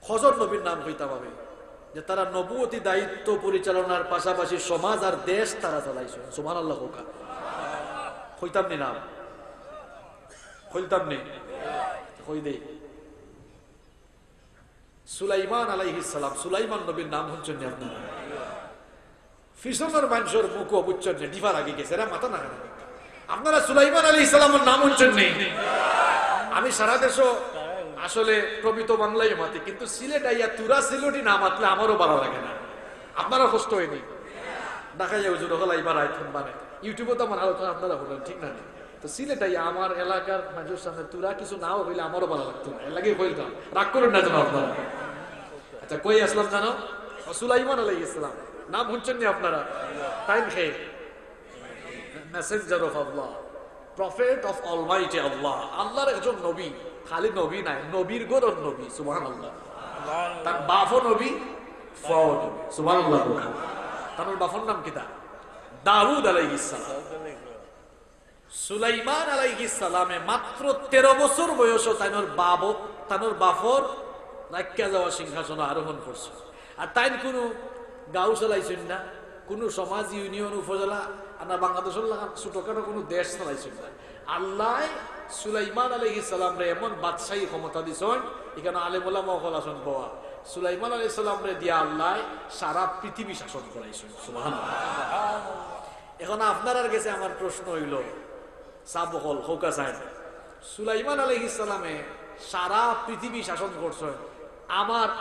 হযরত নবীর নাম হইতা পাবে যে তারা নবুয়তি দায়িত্ব পরিচালনার পাশাপাশি সমাজ আর দেশ তারা চালাইছে। সুবহানাল্লাহ। হোকা হইতাম নি নাম, হইতাম নি, হই দেই। সুলাইমান আলাইহিস সালাম, সুলাইমান নবীর নাম হচ্ছেন আপনারা? ফিসনের মানুষের মুখ বুঝছেন ডিফা লাগে গেছে, এরা মাথা না। আপনারা সুলাইমান আলাইহিস সালামের নাম হচ্ছেন নেই? আমি সারা দেশ আসলে প্রমিত বাংলায় মাতি, কিন্তু সিলেট আইয়া তুরা সিলেটি না মাতলে আমারও ভালো লাগে না। আপনারও কষ্ট হয়নি? ঢাকা যাই হুজুর হলাই বাড়াই মানে ইউটিউবে তো আমার আলোচনা আপনারা বলেন ঠিক না তো সিলেটাই আমার এলাকার মানুষের সামনে তোরা কিছু নাও হইলে আমারও ভালো লাগতো না এলাকায় বলতাম রাগ করুন না যেন আপনারা। আচ্ছা কই আসলাম জানো? সুলাইমান আলাইহিস সালাম নাম শুনছেন নি আপনারা? টাইম খেয়ে messenger of Allah, prophet of almighty Allah, আল্লাহর একজন নবী, খালি নবী নাই, নবীর গরর নবী, সুবহানাল্লাহ। তার বাপও নবী, ফাও নবী, সুবহানাল্লাহ। তার বাপর নাম কি? তা দাউদ আলাইহিস সালাম। সুলাইমান আলাইহিস সালামে মাত্র 13 বছর বয়স তানোর বাপর রাখিয়া যাওয়া সিংহাসন আরোহণ করছে। আর তাই কোনো গাঁও চালাইছেন না, কোন সমাজ, ইউনিয়ন, উপজেলা, আমরা বাংলাদেশের ছোটখাটো কোনো দেশ চালাইছেন না। আল্লাহ সুলাইমান আলাইহিস সালাম রে এমন বাদশাহী ক্ষমতা দিছেন, এখানে আলেম ওলামা হল আসন বাবা, সুলাইমান আলাইহিস সালাম রে দিয়া আল্লাহ সারা পৃথিবী শাসন করাইছেন, সুবহানাল্লাহ। এখন আপনার কাছে আমার প্রশ্ন হইল, সাবহল হোকা সাহেব, সুলাইমান আলাইহিস সালামে সারা পৃথিবী শাসন করছেন,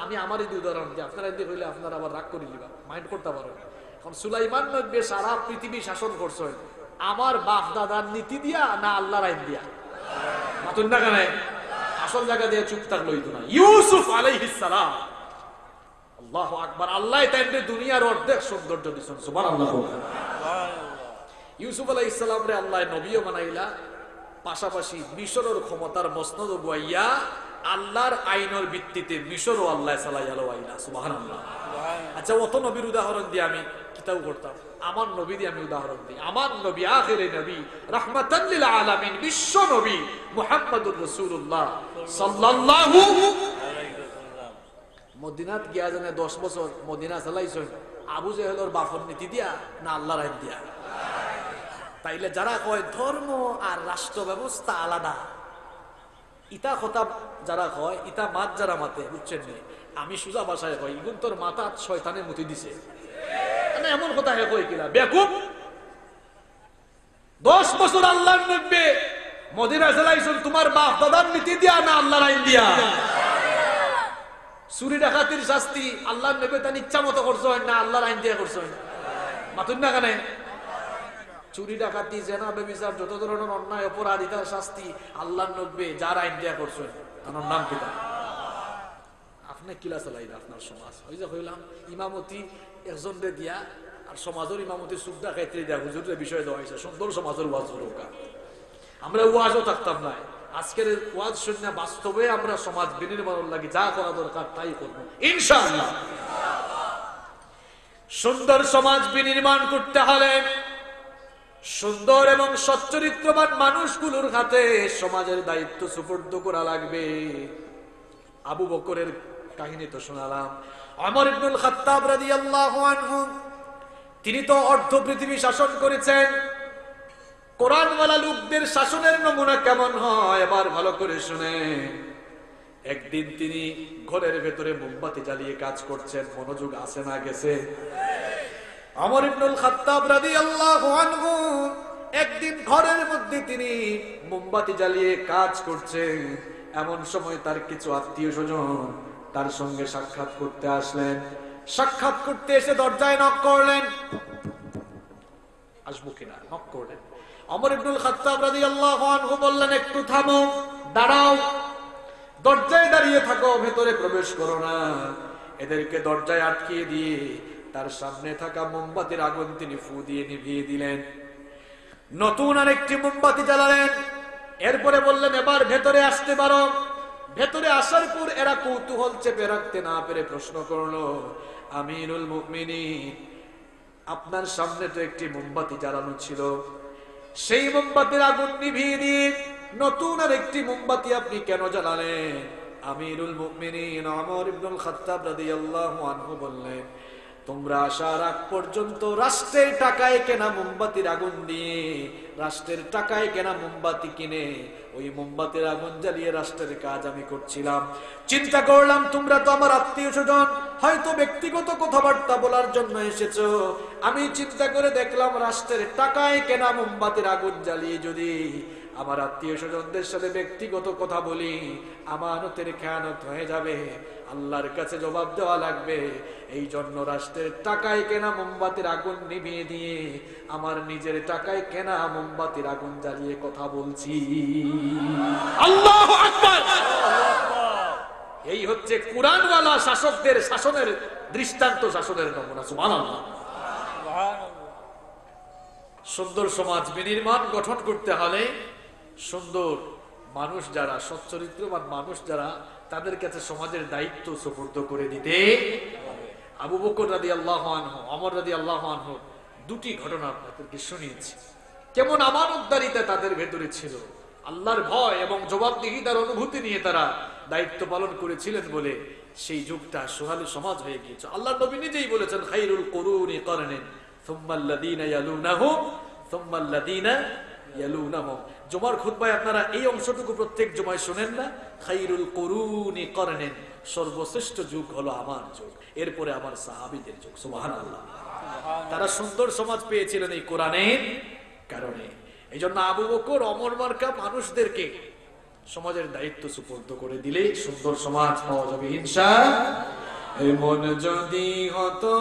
আমি আমার এই উদাহরণ দিই, আপনারা এদিকে হইলে আপনারা আবার রাগ করে দিবা, মাইন্ড করতে পারেন। এখন সুলাইমান নবী সারা পৃথিবী শাসন করছেন আমার বাপ দাদার নীতি দিয়া না আল্লাহর আইন দিয়া? মাতুন না কেন? আসল জায়গা দিয়ে চুপ থাকলো না। ইউসুফ আলাইহিস সালাম, আল্লাহু আকবার, আল্লাহ তাইরে দুনিয়ার অর্ধেক সৌন্দর্য দিছেন, সুবহানাল্লাহ। ইউসুফ আলাইহিস সালাম রে আল্লাহ নবীও বানাইলা, পাশাপাশি মিশরের ক্ষমতার মসনদ বুয়াইয়া আল্লাহর আইনের ভিত্তিতে মিশরও আল্লাহ চালাইয়ালো আইলা, সুবহানাল্লাহ। আচ্ছা অত নবীর উদাহরণ দিয়ে আমি কিতাব করতাম, আমার নবী দিয়ে আমি উদাহরণ দিই। আমার নবী আখিরে নবী, রাহমাতাল লিল আলামিন, বিশ্ব নবী মুহাম্মদুর রাসূলুল্লাহ সাল্লাল্লাহু আলাইহি ওয়াসাল্লাম মদিনাত গিয়া জানে 10 বছর মদিনা চালাইছেন আবু জেহেলের বাপর নীতি দিয়া না আল্লাহর আইন দিয়া? তাইলে যারা কয় ধর্ম আর রাষ্ট্র ব্যবস্থা আলাদা, ইতা কথা যারা কয়, ইতা মাত যারা মাতে, বুঝছেন নি? আমি সোজা ভাষায় কই, ইগুন তোর মাথা শয়তানে মুতি দিছে, মানে এমন কথা হে কই কিলা বেকুব। 10 বছর আল্লাহর নবী মদিনা চালাইছেন তোমার বাপ দাদার নীতি দিয়া না আল্লাহর আইন দিয়া? চুরি ডাকাতির শাস্তি আল্লাহর নবী তার ইচ্ছা মতো করছেন না আল্লাহর আইন দিয়া করছেন? মাতুন না কেন? চুরি ডাকাতি, জেনা, ব্যভিচার, যত ধরনের অন্যায় অপরাধ, ইতার শাস্তি আল্লাহর নবী যার আইন দিয়া করছেন, তার নাম কি? আপনি কিলা চালাইলে আপনার সমাজ? ওই যে কইলাম ইমামতি একজন রে দিয়া আর সমাজের ইমামতি সুবিধা খাইতে দেয়া হুজুরের বিষয় দেওয়া হয়েছে, সুন্দর সমাজের ওয়াজ হরকা। আমরা ওয়াজও থাকতাম না, আজকের ওয়াজ শুনে বাস্তবে আমরা সমাজ বিনির্মাণের লাগি যা করা দরকার তাই করবো ইনশাআল্লাহ। সুন্দর সমাজ বিনির্মাণ করতে হলে সুন্দর এবং সচ্চরিত্রবান মানুষগুলোর হাতে সমাজের দায়িত্ব সুপর্দ করা লাগবে। আবু বকরের কাহিনী তো শোনালাম, ওমর ইবনুল খাত্তাব রাদিয়াল্লাহু আনহু, তিনি তো অর্ধ পৃথিবী শাসন করেছেন। কোরআনওয়ালা লোকদের শাসনের নমুনা কেমন হয় এবার ভালো করে শুনেন। একদিন তিনি ঘরের ভেতরে মোমবাতি জ্বালিয়ে কাজ করছেন, মনোযোগ আসে না গেছে? ওমর ইবনুল খাত্তাব রাদিয়াল্লাহু আনহু একদিন ঘরের মধ্যে তিনি মোমবাতি জ্বালিয়ে কাজ করছেন, এমন সময় তার কিছু আত্মীয় স্বজন তার সঙ্গে সাক্ষাৎ করতে আসলেন। সাক্ষাৎ করতে এসে দরজায় নক করলেন, আসবো কিনা নক করলেন। ওমর ইবনুল খাত্তাব রাদিয়াল্লাহু আনহু বললেন, একটু থামো, দাঁড়াও, দরজায় দাঁড়িয়ে থাকো, ভেতরে প্রবেশ করো না। এদেরকে দরজায় আটকিয়ে দিয়ে তার সামনে থাকা মোমবাতির আগুন তিনি ফু দিয়ে নিভিয়ে দিলেন। নতুন আরেকটি মোমবাতি জ্বালালেন, এরপরে বললেন এবার ভেতরে আসতে পারো। ভেতরে আসার পর এরা কৌতূহল চেপে রাখতে না পেরে প্রশ্ন করলো, আমিরুল মুমিনিন, আপনার সামনে তো একটি মোমবাতি জ্বালানো ছিল, সেই মোমবাতির আগুন নিভিয়ে দিয়ে নতুন আরেকটি মোমবাতি আপনি কেন জ্বালালেন? আমিরুল মুমিনিন ওমর ইবনুল খাত্তাব রাদিয়াল্লাহু আনহু বললেন, তোমরা আসার আগ পর্যন্ত রাষ্ট্রের টাকায় কেনা মোমবাতির আগুন দিয়ে, রাষ্ট্রের টাকায় কেনা মোমবাতি কিনে ওই মোমবাতির আগুন জ্বালিয়ে রাষ্ট্রের কাজ আমি করছিলাম। চিন্তা করলাম তোমরা তো আমার আত্মীয় স্বজন, হয়তো ব্যক্তিগত কথাবার্তা বলার জন্য এসেছো। আমি চিন্তা করে দেখলাম রাষ্ট্রের টাকায় কেনা মোমবাতির আগুন জ্বালিয়ে যদি আমার আত্মীয় স্বজনদের সাথে ব্যক্তিগত কথা বলি, আমানতের খেয়ানত হয়ে যাবে, আল্লাহর কাছে জবাব দেওয়া লাগবে। এই জন্য রাষ্ট্রের টাকায় কেনা মোমবাতির আগুন নিভিয়ে দিয়ে আমার নিজের টাকায় কেনা মোমবাতির আগুন জ্বালিয়ে কথা বলছি। আল্লাহু আকবার। এই হচ্ছে কুরআনওয়ালা শাসকদের শাসনের দৃষ্টান্ত, শাসনের নমুনা। সুবহানাল্লাহ। সুন্দর সমাজ বিনির্মাণ গঠন করতে হলে সুন্দর মানুষ যারা, সচ্চরিত্রবান মানুষ যারা, তাদের কাছে সমাজের দায়িত্ব সুপর্দ করে দিতে। আবু বকর রাদিয়াল্লাহু আনহু, ওমর রাদিয়াল্লাহু আনহু দুটি ঘটনা আপনাদেরকে শুনিয়েছি। কেমন আমানতদারিতা তাদের ভেতরে ছিল, আল্লাহর ভয় এবং জবাবদিহিতার অনুভূতি নিয়ে তারা দায়িত্ব পালন করেছিলেন বলে সেই যুগটা সোহালি সমাজ হয়ে গিয়েছে। আল্লাহর নবী নিজেই বলেছেন, খায়রুল কুরুনি কারনিন সুম্মাল্লাযীনা ইয়ালুনাহুম সুম্মাল্লাযীনা ইয়ালুনাহুম। জুমার খুতবায় আপনারা এই অংশটুকু প্রত্যেক জুমায় শুনেন না? খায়রুল কুরুনি কারনিন, সর্বশ্রেষ্ঠ যুগ হলো আমার যুগ, এরপরে আমার সাহাবীদের যুগ। সুবহানাল্লাহ। তারা সুন্দর সমাজ পেয়েছিলেন এই কোরআনের কারণে। এই জন্য আবু বকর, ওমর মার্কা মানুষদেরকে সমাজের দায়িত্ব সুপর্দ করে দিলে সুন্দর সমাজ পাওয়া যাবে ইনশাআল্লাহ।
এমন যদি হতো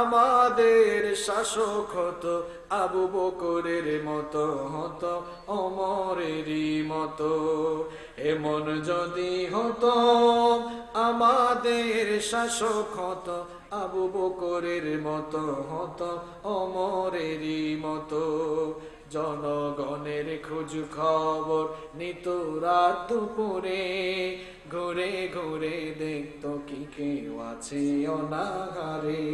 আমাদের শাসক হতো আবু বকরের মতো, হতো ওমরেরই মতো। এমন যদি হতো আমাদের শাসক হতো আবু বকরের মতো, হতো ওমরেরই মতো। জনগণের খোঁজ খবর নিত রাত দুপুরে, ঘুরে ঘুরে দেখতো কি কেউ আছে অনাহারে।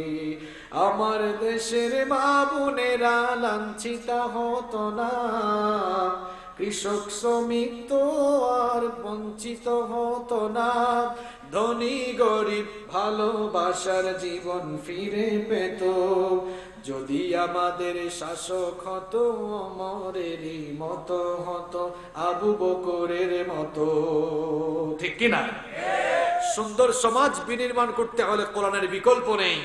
আমার দেশের মা বোনেরা লাঞ্ছিত হতো না, কৃষক শ্রমিক তো আর বঞ্চিত হতো না। ধনী গরিব ভালোবাসার জীবন ফিরে পেত যদি আমাদের শাসক হতো ওমরেরই মতো, হতো আবু বকরের মতো।
ঠিক কিনা? সুন্দর সমাজ বিনির্মাণ করতে হলে কোরআনের বিকল্প নেই,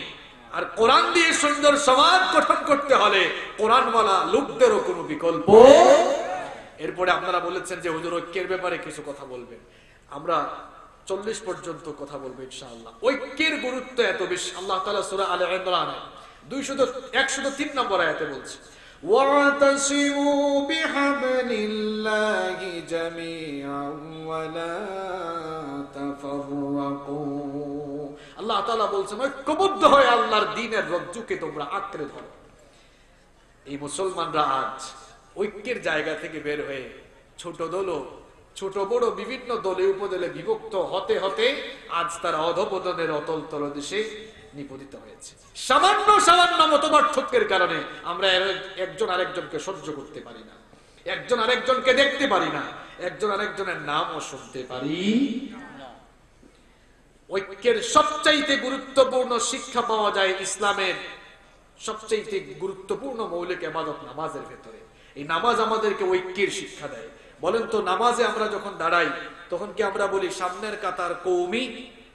আর কোরআন দিয়ে সুন্দর সমাজ গঠন করতে হলে কোরআনওয়ালা লোকদেরও কোনো বিকল্প। এরপরে আপনারা বলেছেন যে হুজুর ঐক্যের ব্যাপারে কিছু কথা বলবেন, আমরা 40 পর্যন্ত কথা বলবো ইনশাআল্লাহ। ঐক্যের গুরুত্ব এত বেশি, আল্লাহ তাআলা সূরা আলে ইমরান 103 নম্বর আয়াতে বলছে,
ওয়াতাসিমু বিহাবলিল্লাহি জামিআন ওয়া লা তাফাররাকু।
আল্লাহ তাআলা বলছেন ঐক্যবদ্ধ হয়ে আল্লাহর দ্বীনের রজ্জুকে তোমরা আঁকড়ে ধরো। এই মুসলমানরা আজ ঐক্যের জায়গা থেকে বের হয়ে ছোট দল, ছোট বড় বিভিন্ন দলে উপদলে বিভক্ত হতে হতে আজ তারা অধপতনের অতল তলদেশে নিপতিত হয়েছে। সামান্য সামান্য মতপার্থক্যের কারণে আমরা একজন আরেকজনকে সহ্য করতে পারি না, একজন আরেকজনকে দেখতে পারি না, একজন আরেকজনের নামও শুনতে পারি না। ঐক্যের সবচাইতে গুরুত্বপূর্ণ শিক্ষা পাওয়া যায় ইসলামের সবচাইতে গুরুত্বপূর্ণ মৌলিক ইবাদত নামাজের ভেতরে। এই নামাজ আমাদেরকে ঐক্যের শিক্ষা দেয়। বলেন তো, নামাজে আমরা যখন দাঁড়াই তখন কি আমরা বলি সামনের কাতার কওমি,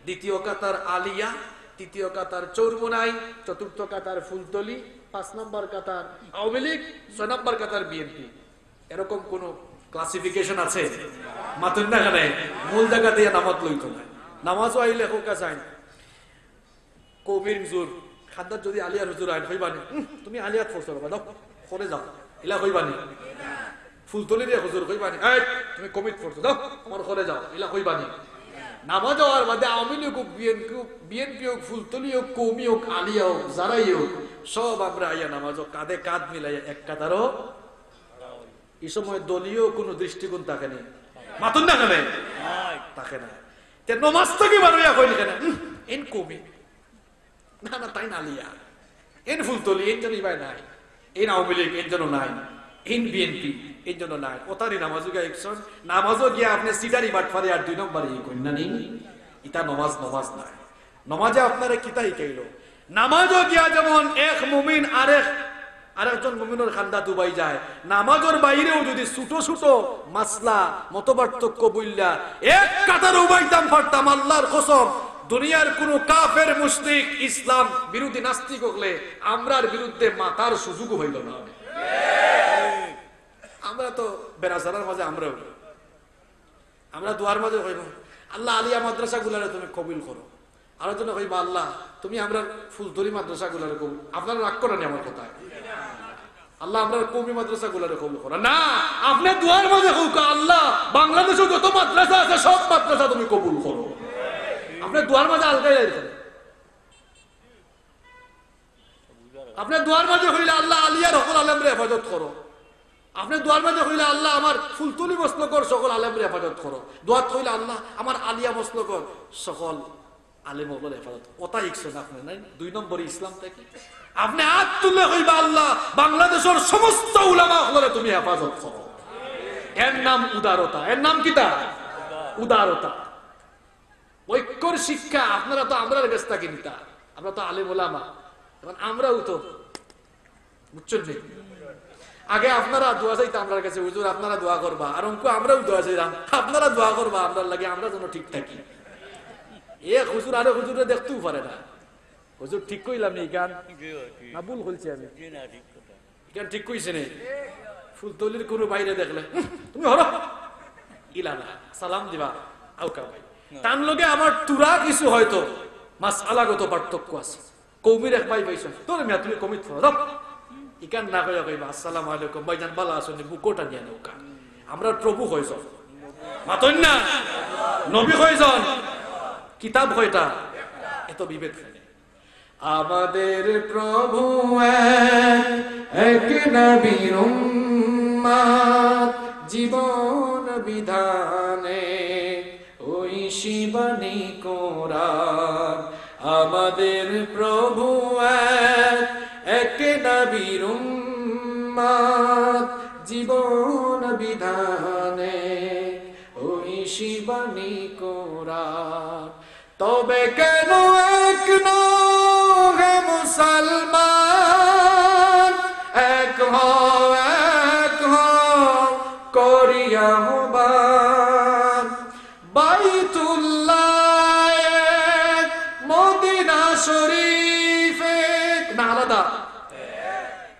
দ্বিতীয় কাতার আলিয়া, তৃতীয় কাতার চৌরমুনাই, চতুর্থ কাতার ফুলতলি, 5 নম্বর কাতার আওয়ামী লীগ, 6 নম্বর কাতার বিএনপি, এরকম কোন ক্লাসিফিকেশন আছে? মাতুন না কেন মূল জায়গা দিয়ে নামাজ লইত না। নামাজও আইলে হোক আছেন কবির হুজুর খাদ্দার যদি আলিয়ার হুজুর আইন হইবানি, তুমি আলিয়াত ফোর্স করবা দাও করে যাও, ইলা হইবানি। ফুলতলির হুজুর হইবানি, তুমি কমিট ফোর্স দাও আমার করে যাও, ইলা হইবানি। নামাজ হওয়ার বাদে আওয়ামী লীগ হোক, বিএনপি হোক, ফুলতলি হোক, কৌমি হোক, আলিয়া হোক, যারাই হোক, সব আমরা আইয়া নামাজ কাঁধে কাঁধ মিলাইয়া এক কাতারও। এই সময় দলীয় কোনো দৃষ্টিকোণ থাকে না, মাতুন না কেন থাকে না। নমাজ থেকে বারোয়া কইনি কেন এন কৌমি না না তাই না আলিয়া, এন ফুলতলি এন জন ইবাই নাই, এন আওয়ামী লীগ এন জন নাই, এন বিএনপি এই জন্য নাই। ওতারি নামাজও গিয়া একশন নামাজও গিয়া আপনি সিটারি বাটফারে আর 2 নম্বর ই কইনা নেই, ইটা নমাজ নমাজ নাই। নমাজে আপনারা কিতা শিখাইলো? নামাজও গিয়া যেমন এক মুমিন আরেকজন মুমিনের খান্দা দুবাই যায়, নামাজের বাইরেও যদি ছোট ছোট মাসলা মতপার্থক্য বইলা এক কাতার উবাইতাম পারতাম, আল্লাহর কসম দুনিয়ার কোন কাফের মুশরিক ইসলাম বিরোধী নাস্তিক হলে আমরার বিরুদ্ধে মাতার সুযোগ হইল না। আমরা তো বেরাসারার মাঝে আমরা দুয়ার মাঝে হইব আল্লাহ আলিয়া মাদ্রাসা গুলারে তুমি কবুল করো, আর জন্য হইবা আল্লাহ তুমি আমরা ফুলতলি মাদ্রাসা গুলারে কবুল, আপনারা রাগ করেন আমার কথা, আল্লাহ আমরা কওমি মাদ্রাসা গুলারে কবুল করো না, আপনি দুয়ার মাঝে হোক আল্লাহ বাংলাদেশে যত মাদ্রাসা আছে সব মাদ্রাসা তুমি কবুল করো। আপনি দুয়ার মাঝে আলগাই রাখেন, আপনি দুয়ার মাঝে হইলে আল্লাহ আলিয়ার সকল আলেমরে হেফাজত করো, আপনি দুয়ার মাঝে হইলে আল্লাহ আমার ফুলতলি মসলকর সকল আলেমরে হেফাজত করো, দোয়াত হইলে আল্লাহ আমার আলিয়া মসলকর সকল আলেম হল হেফাজত। কথা ইকছেন আপনি নাই 2 নম্বরে ইসলাম থেকে আপনি হাত তুলে হইবা আল্লাহ বাংলাদেশের সমস্ত উলামা হলে তুমি হেফাজত করো। এর নাম উদারতা, এর নাম কিতা উদারতা, ঐক্যর শিক্ষা। আপনারা তো আমরা ব্যস্ত কিনতা, আমরা তো আলেম ওলামা, এখন আমরাও তো বুঝছেন নি, আগে আপনারা দোয়া চাইতা আমার কাছে হুজুর আপনারা দোয়া করবা, আর অঙ্ক আমরাও দোয়া চাইলাম আপনারা দোয়া করবা আমরার লাগে, আমরা যেন ঠিক থাকি। এক হুজুর আরো হুজুরে দেখতেও পারে না, হুজুর ঠিক কইলাম নি গান না ভুল বলছি আমি, গান ঠিক কইছে নে, ফুলতলির কোনো বাইরে দেখলে তুমি হর ইলানা সালাম দিবা আউকা ভাই তার লগে আমার তুরা কিছু হয়তো মাসআলাগত পার্থক্য আছে, কওমির এক ভাই পাইছ তোর মিয়া তুমি কমিত ফরদ ইকান না কইয়া কইবা আসসালামু আলাইকুম ভাইজান ভালো আছেন বুকোটা নিয়ে নৌকা, আমরা প্রভু হইছ মাতন না নবী হইছন কিতাব হয়টা এত বিভেদ ফেলে।
আমাদের প্রভু এক নবীর উম্মত জীবন বিধানে ওই শিবানী কোরআন, আমাদের প্রভু এক নবীর উম্মত জীবন বিধানে ওই শিবানী কোরআন। তবে কেন এক হে মুসলমান, এক করিয়া হুবান বাইতুল্লাহ মদিনা শরীফে না আলাদা,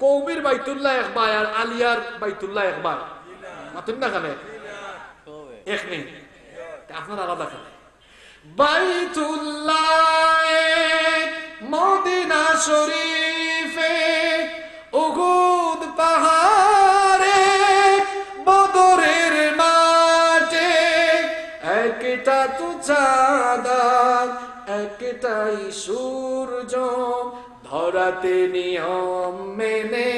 কওমির বাইতুল্লাহ একবার আর আলিয়ার বাইতুল্লাহ একবার মাতুন না খানে এক নেই, আপনার আলাদা খানে বাইতুল্লাহ মদিনা শরীফে উহুদ পাহাড়ে বদরের মাঠে একটা তো চাঁদ একটাই সূর্য ধরাতে নিয়ম মেনে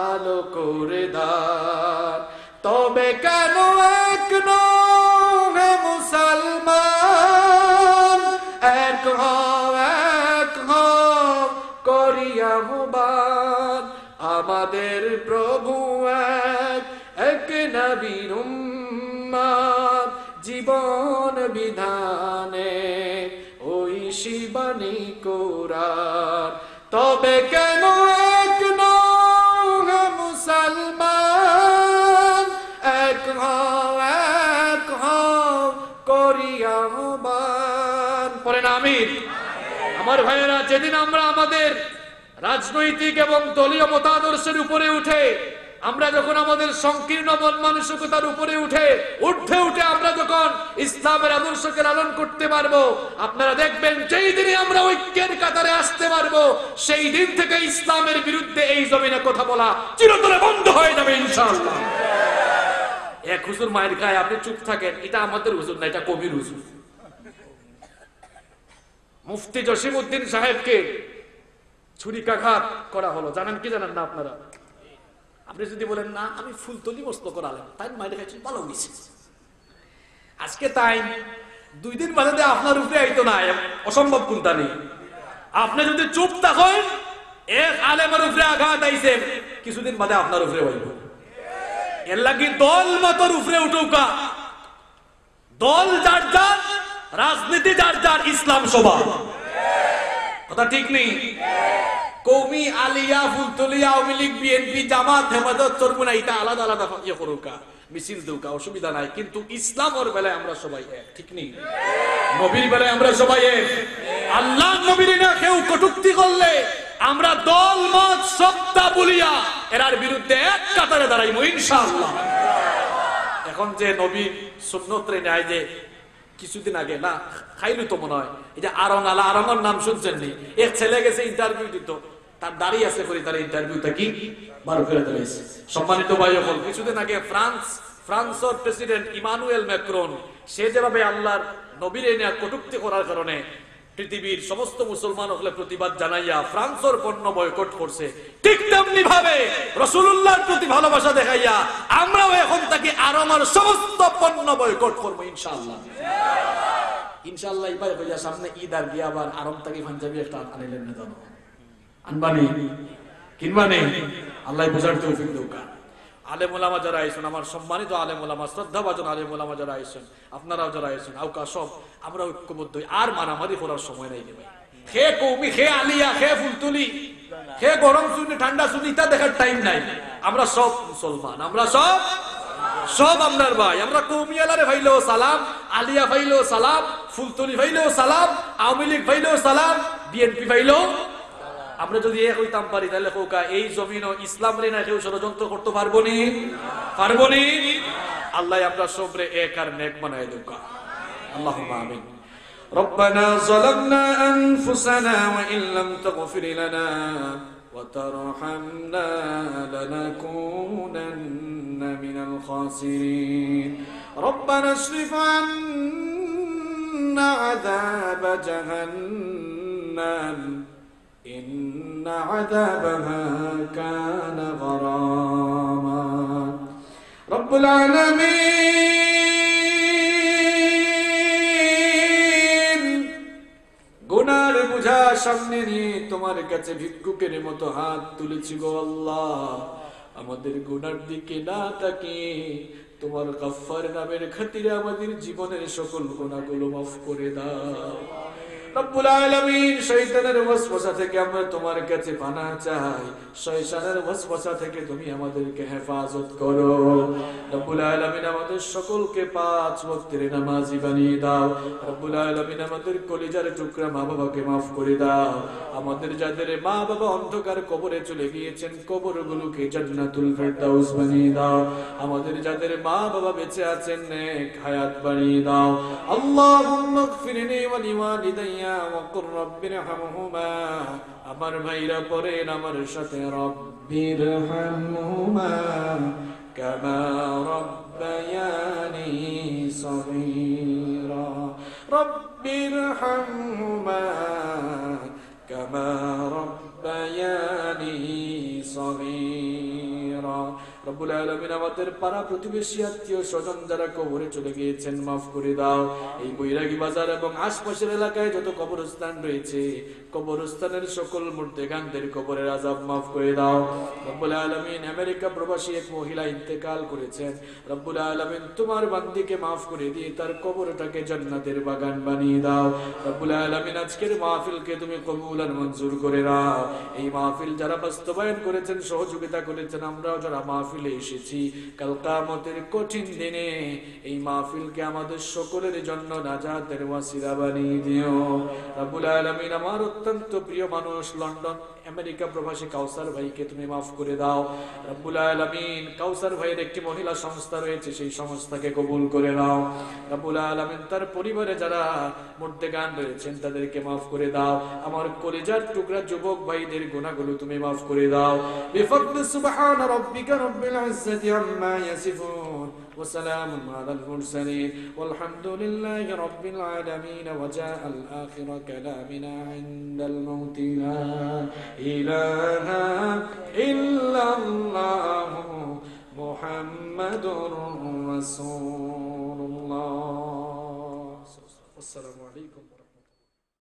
আলো করে দার। তবে কেন এক হে মুসলমান, এক করিয়া হুবান, আমাদের প্রভু এক নবীর উম্মত জীবন বিধানে ওই শিবানী কোরআন। তবে কেন এক হে মুসলমান, এক করিয়া হুবান পড়েন আমিন। আমার ভাইয়েরা, যেদিন আমরা আমাদের রাজনৈতিক এবং দলীয় মতাদর্শের উপরে উঠে, আমরা যখন আমাদের সংকীর্ণ মন মানসিকতার উপরে উঠে আমরা যখন ইসলামের আদর্শকে লালন করতে পারবো, আপনারা দেখবেন যেই দিনে আমরা ঐক্যের কাতারে আসতে পারবো, সেই দিন থেকে ইসলামের বিরুদ্ধে এই জমিনে কথা বলা চিরতরে বন্ধ হয়ে যাবে ইনশাআল্লাহ। এক হুজুর মায়ের খায়, আপনি চুপ থাকেন, এটা আমাদের হুজুর না, এটা কবির হুজুর। মুফতি জসিমউদ্দিন সাহেবকে ছুরিকাঘাত করা হলো, জানেন কি জানেন না আপনারা? আপনি যদি বলেন না আমি ফুলতলি মস্ত করালাম, তাই মাইরে খাইছি ভালো হয়েছে, আজকে তাই 2 দিন বাদে আপনার উপরে আইতো না, অসম্ভব কোনটা নেই। আপনি যদি চুপ থাকেন, এক আলেমের উপরে আঘাত আইছে, কিছুদিন বাদে আপনার উপরে হইব। এর লাগি দল মতর উপরে উঠুকা, দল যার যার, রাজনীতি যার যার, ইসলাম সবার কথা ঠিক নেই। কওমি আলিয়া ফুলতলি আওয়ামী লীগ বিএনপি জামাত হেফাজত চরমুনা এটা আলাদা আলাদা ইয়ে করুকা, মিছিল দৌকা অসুবিধা নাই, কিন্তু ইসলামের বেলায় আমরা সবাই এক, ঠিক নেই? নবীর বেলায় আমরা সবাই এক। আল্লাহ নবীর না কেউ কটূক্তি করলে আমরা দল মত সত্তা বলিয়া এরার বিরুদ্ধে এক কাতারে দাঁড়াইব ইনশাআল্লাহ। এখন যে নবীর সুন্নতরে নাই, যে কিছুদিন আগে না খাইলু তো মনে হয়, এই যে আরঙের নাম শুনছেন নি? এক ছেলে গেছে ইন্টারভিউ দিত, তার দাঁড়িয়ে আছে করি, তার ইন্টারভিউটা কি বার করে দিয়েছে। সম্মানিত ভাই বল, কিছুদিন আগে ফ্রান্সের প্রেসিডেন্ট ইমানুয়েল ম্যাক্রন, সে যেভাবে আল্লাহর নবীর এনে কটূক্তি করার কারণে পৃথিবীর সমস্ত মুসলমান হলে প্রতিবাদ জানাইয়া ফ্রান্সের পণ্য বয়কট করছে, ঠিক তেমনি ভাবে রাসূলুল্লাহর প্রতি ভালোবাসা দেখাইয়া আমরাও এখন তাকে আরবের সমস্ত পণ্য বয়কট করবো ইনশাআল্লাহ। ইনশাআল্লাহ এবার হইয়া সামনে ঈদ আর গিয়ে আবার আরব থেকে পাঞ্জাবি একটা আনিলেন না, জানো আনবানি কিনবানি, আল্লাহ বুঝার তৌফিক দেউক। আলেম ওলামা যারা আইছেন, আমার সম্মানিত আলেম ওলামা, শ্রদ্ধাভাজন আলেম ওলামা যারা আইছেন, আপনারাও যারা আইছেন, আউকা সব আমরা ঐক্যবদ্ধ হই। আর মারামারি করার সময় নাই রে ভাই। খে কৌমি, খে আলিয়া, খে ফুলতুলি, খে গরম শুনি ঠান্ডা শুনি, তা দেখার টাইম নাই। আমরা সব মুসলমান, আমরা সব আমরার ভাই। আমরা কৌমি আলারে ভাইলেও সালাম, আলিয়া ভাইলেও সালাম, ফুলতুলি ভাইলেও সালাম, আওয়ামী লীগ ভাইলেও সালাম, বিএনপি ভাইলেও। আমরা যদি এক হইতাম পারি তাহলে কোকা এই জমিন ও ইসলাম রে না কেউ ষড়যন্ত্র করতে পারবো নি? আল্লাহ আমরা সবরে এক আর নেক বানায় দেউক। আল্লাহুম্মা আমিন। ربنا ظلمنا أنفسنا وإن لم تغفر لنا وترحمنا لنكونن من الخاسرين ربنا اصرف عنا عذاب جهنم إن عذابها كان غراما رب العالمين গুনার বোঝা সামনে নিয়ে তোমার কাছে ভিক্ষুকের মতো হাত তুলেছি গো আল্লাহ। আমাদের গুনার দিকে না তাকিয়ে তোমার গফফার নামের খাতিরে আমাদের জীবনের সকল গুনাহগুলো মাফ করে দাও রব্বুল আলামিন। শয়তানের ওয়াসওয়াসা থেকে আমরা তোমার কাছে পানাহ চাই, শয়তানের ওয়াসওয়াসা থেকে তুমি আমাদেরকে হেফাজত করো রব্বুল আলামিন। আমাদের সকলকে 5 ওয়াক্তের নামাজি বানিয়ে দাও রব্বুল আলামিন। আমাদের কলিজার টুকরা মা বাবাকে মাফ করে দাও। আমাদের যাদের মা বাবা অন্ধকার কবরে চলে গিয়েছেন, কবরগুলোকে জান্নাতুল ফেরদাউস বানিয়ে দাও। আমাদের যাদের মা বাবা বেঁচে আছেন, নেক হায়াত বানিয়ে দাও। আল্লাহুম্মা গফিরনি ওয়া লিওয়ালিদাইয়া ওয়াকুর রাব্বিরহামহুমা। আমার ভাইরা পড়েন আমার সাথে, রাব্বিরহামহুমা কামা রাব্বায়ানি সগীরা। রাব্বিরহামহুমা কামা রাব্বায়ানি সগীরা। রব্বুল আলামিন আমাদের পাড়া প্রতিবেশী আত্মীয় স্বজন যারা কবরে চলে গিয়েছেন মাফ করে দাও। এই বৈরাগী বাজার এবং আশপাশের এলাকায় যত কবরস্থান রয়েছে, কবরস্থানের সকল মুর্দেগানদের কবরের আযাব মাফ করে দাও রব্বুল আলামিন। আমেরিকা প্রবাসী এক মহিলা ইন্তেকাল করেছেন, রব্বুল আলামিন তোমার বান্দিকে মাফ করে দিয়ে তার কবরটাকে জান্নাতের বাগান বানিয়ে দাও রব্বুল আলামিন। আজকের মাহফিলকে তুমি কবুল আর মঞ্জুর করে নাও। এই মাহফিল যারা বাস্তবায়ন করেছেন, সহযোগিতা করেছেন, আমরাও যারা মাহফিলে এসেছি, কাল কিয়ামতের কঠিন দিনে এই মাহফিলকে আমাদের সকলের জন্য নাজাতের ওয়াসিলা বানিয়ে দিও রব্বুল আলামিন। আমার অত্যন্ত প্রিয় মানুষ লন্ডন আমেরিকা প্রবাসী কাউসার ভাইকে তুমি মাফ করে দাও রব্বুল আলামিন। কাউসার ভাইয়ের একটি মহিলা সংস্থা রয়েছে, সেই সংস্থাকে কবুল করে নাও রব্বুল আলামিন। তার পরিবারে যারা মুর্দেগান রয়েছেন তাদেরকে মাফ করে দাও। আমার কলিজার টুকরা যুবক ভাইদের গুনাহগুলো তুমি মাফ করে দাও। বিফদলি সুবহান রাব্বিকা রাব্বিল ইজ্জাতি আম্মা ইয়াসিফুন ওয়া সালামুন আলাল মুরসালিন ওয়ালহামদুলিল্লাহি রাব্বিল আলামিন। ওয়া জাআল আখিরা কালামিনা ইনদাল মাউতি লা ইলাহা ইল্লাল্লাহু মুহাম্মাদুর রাসূলুল্লাহ। আসসালামু আলাইকুম।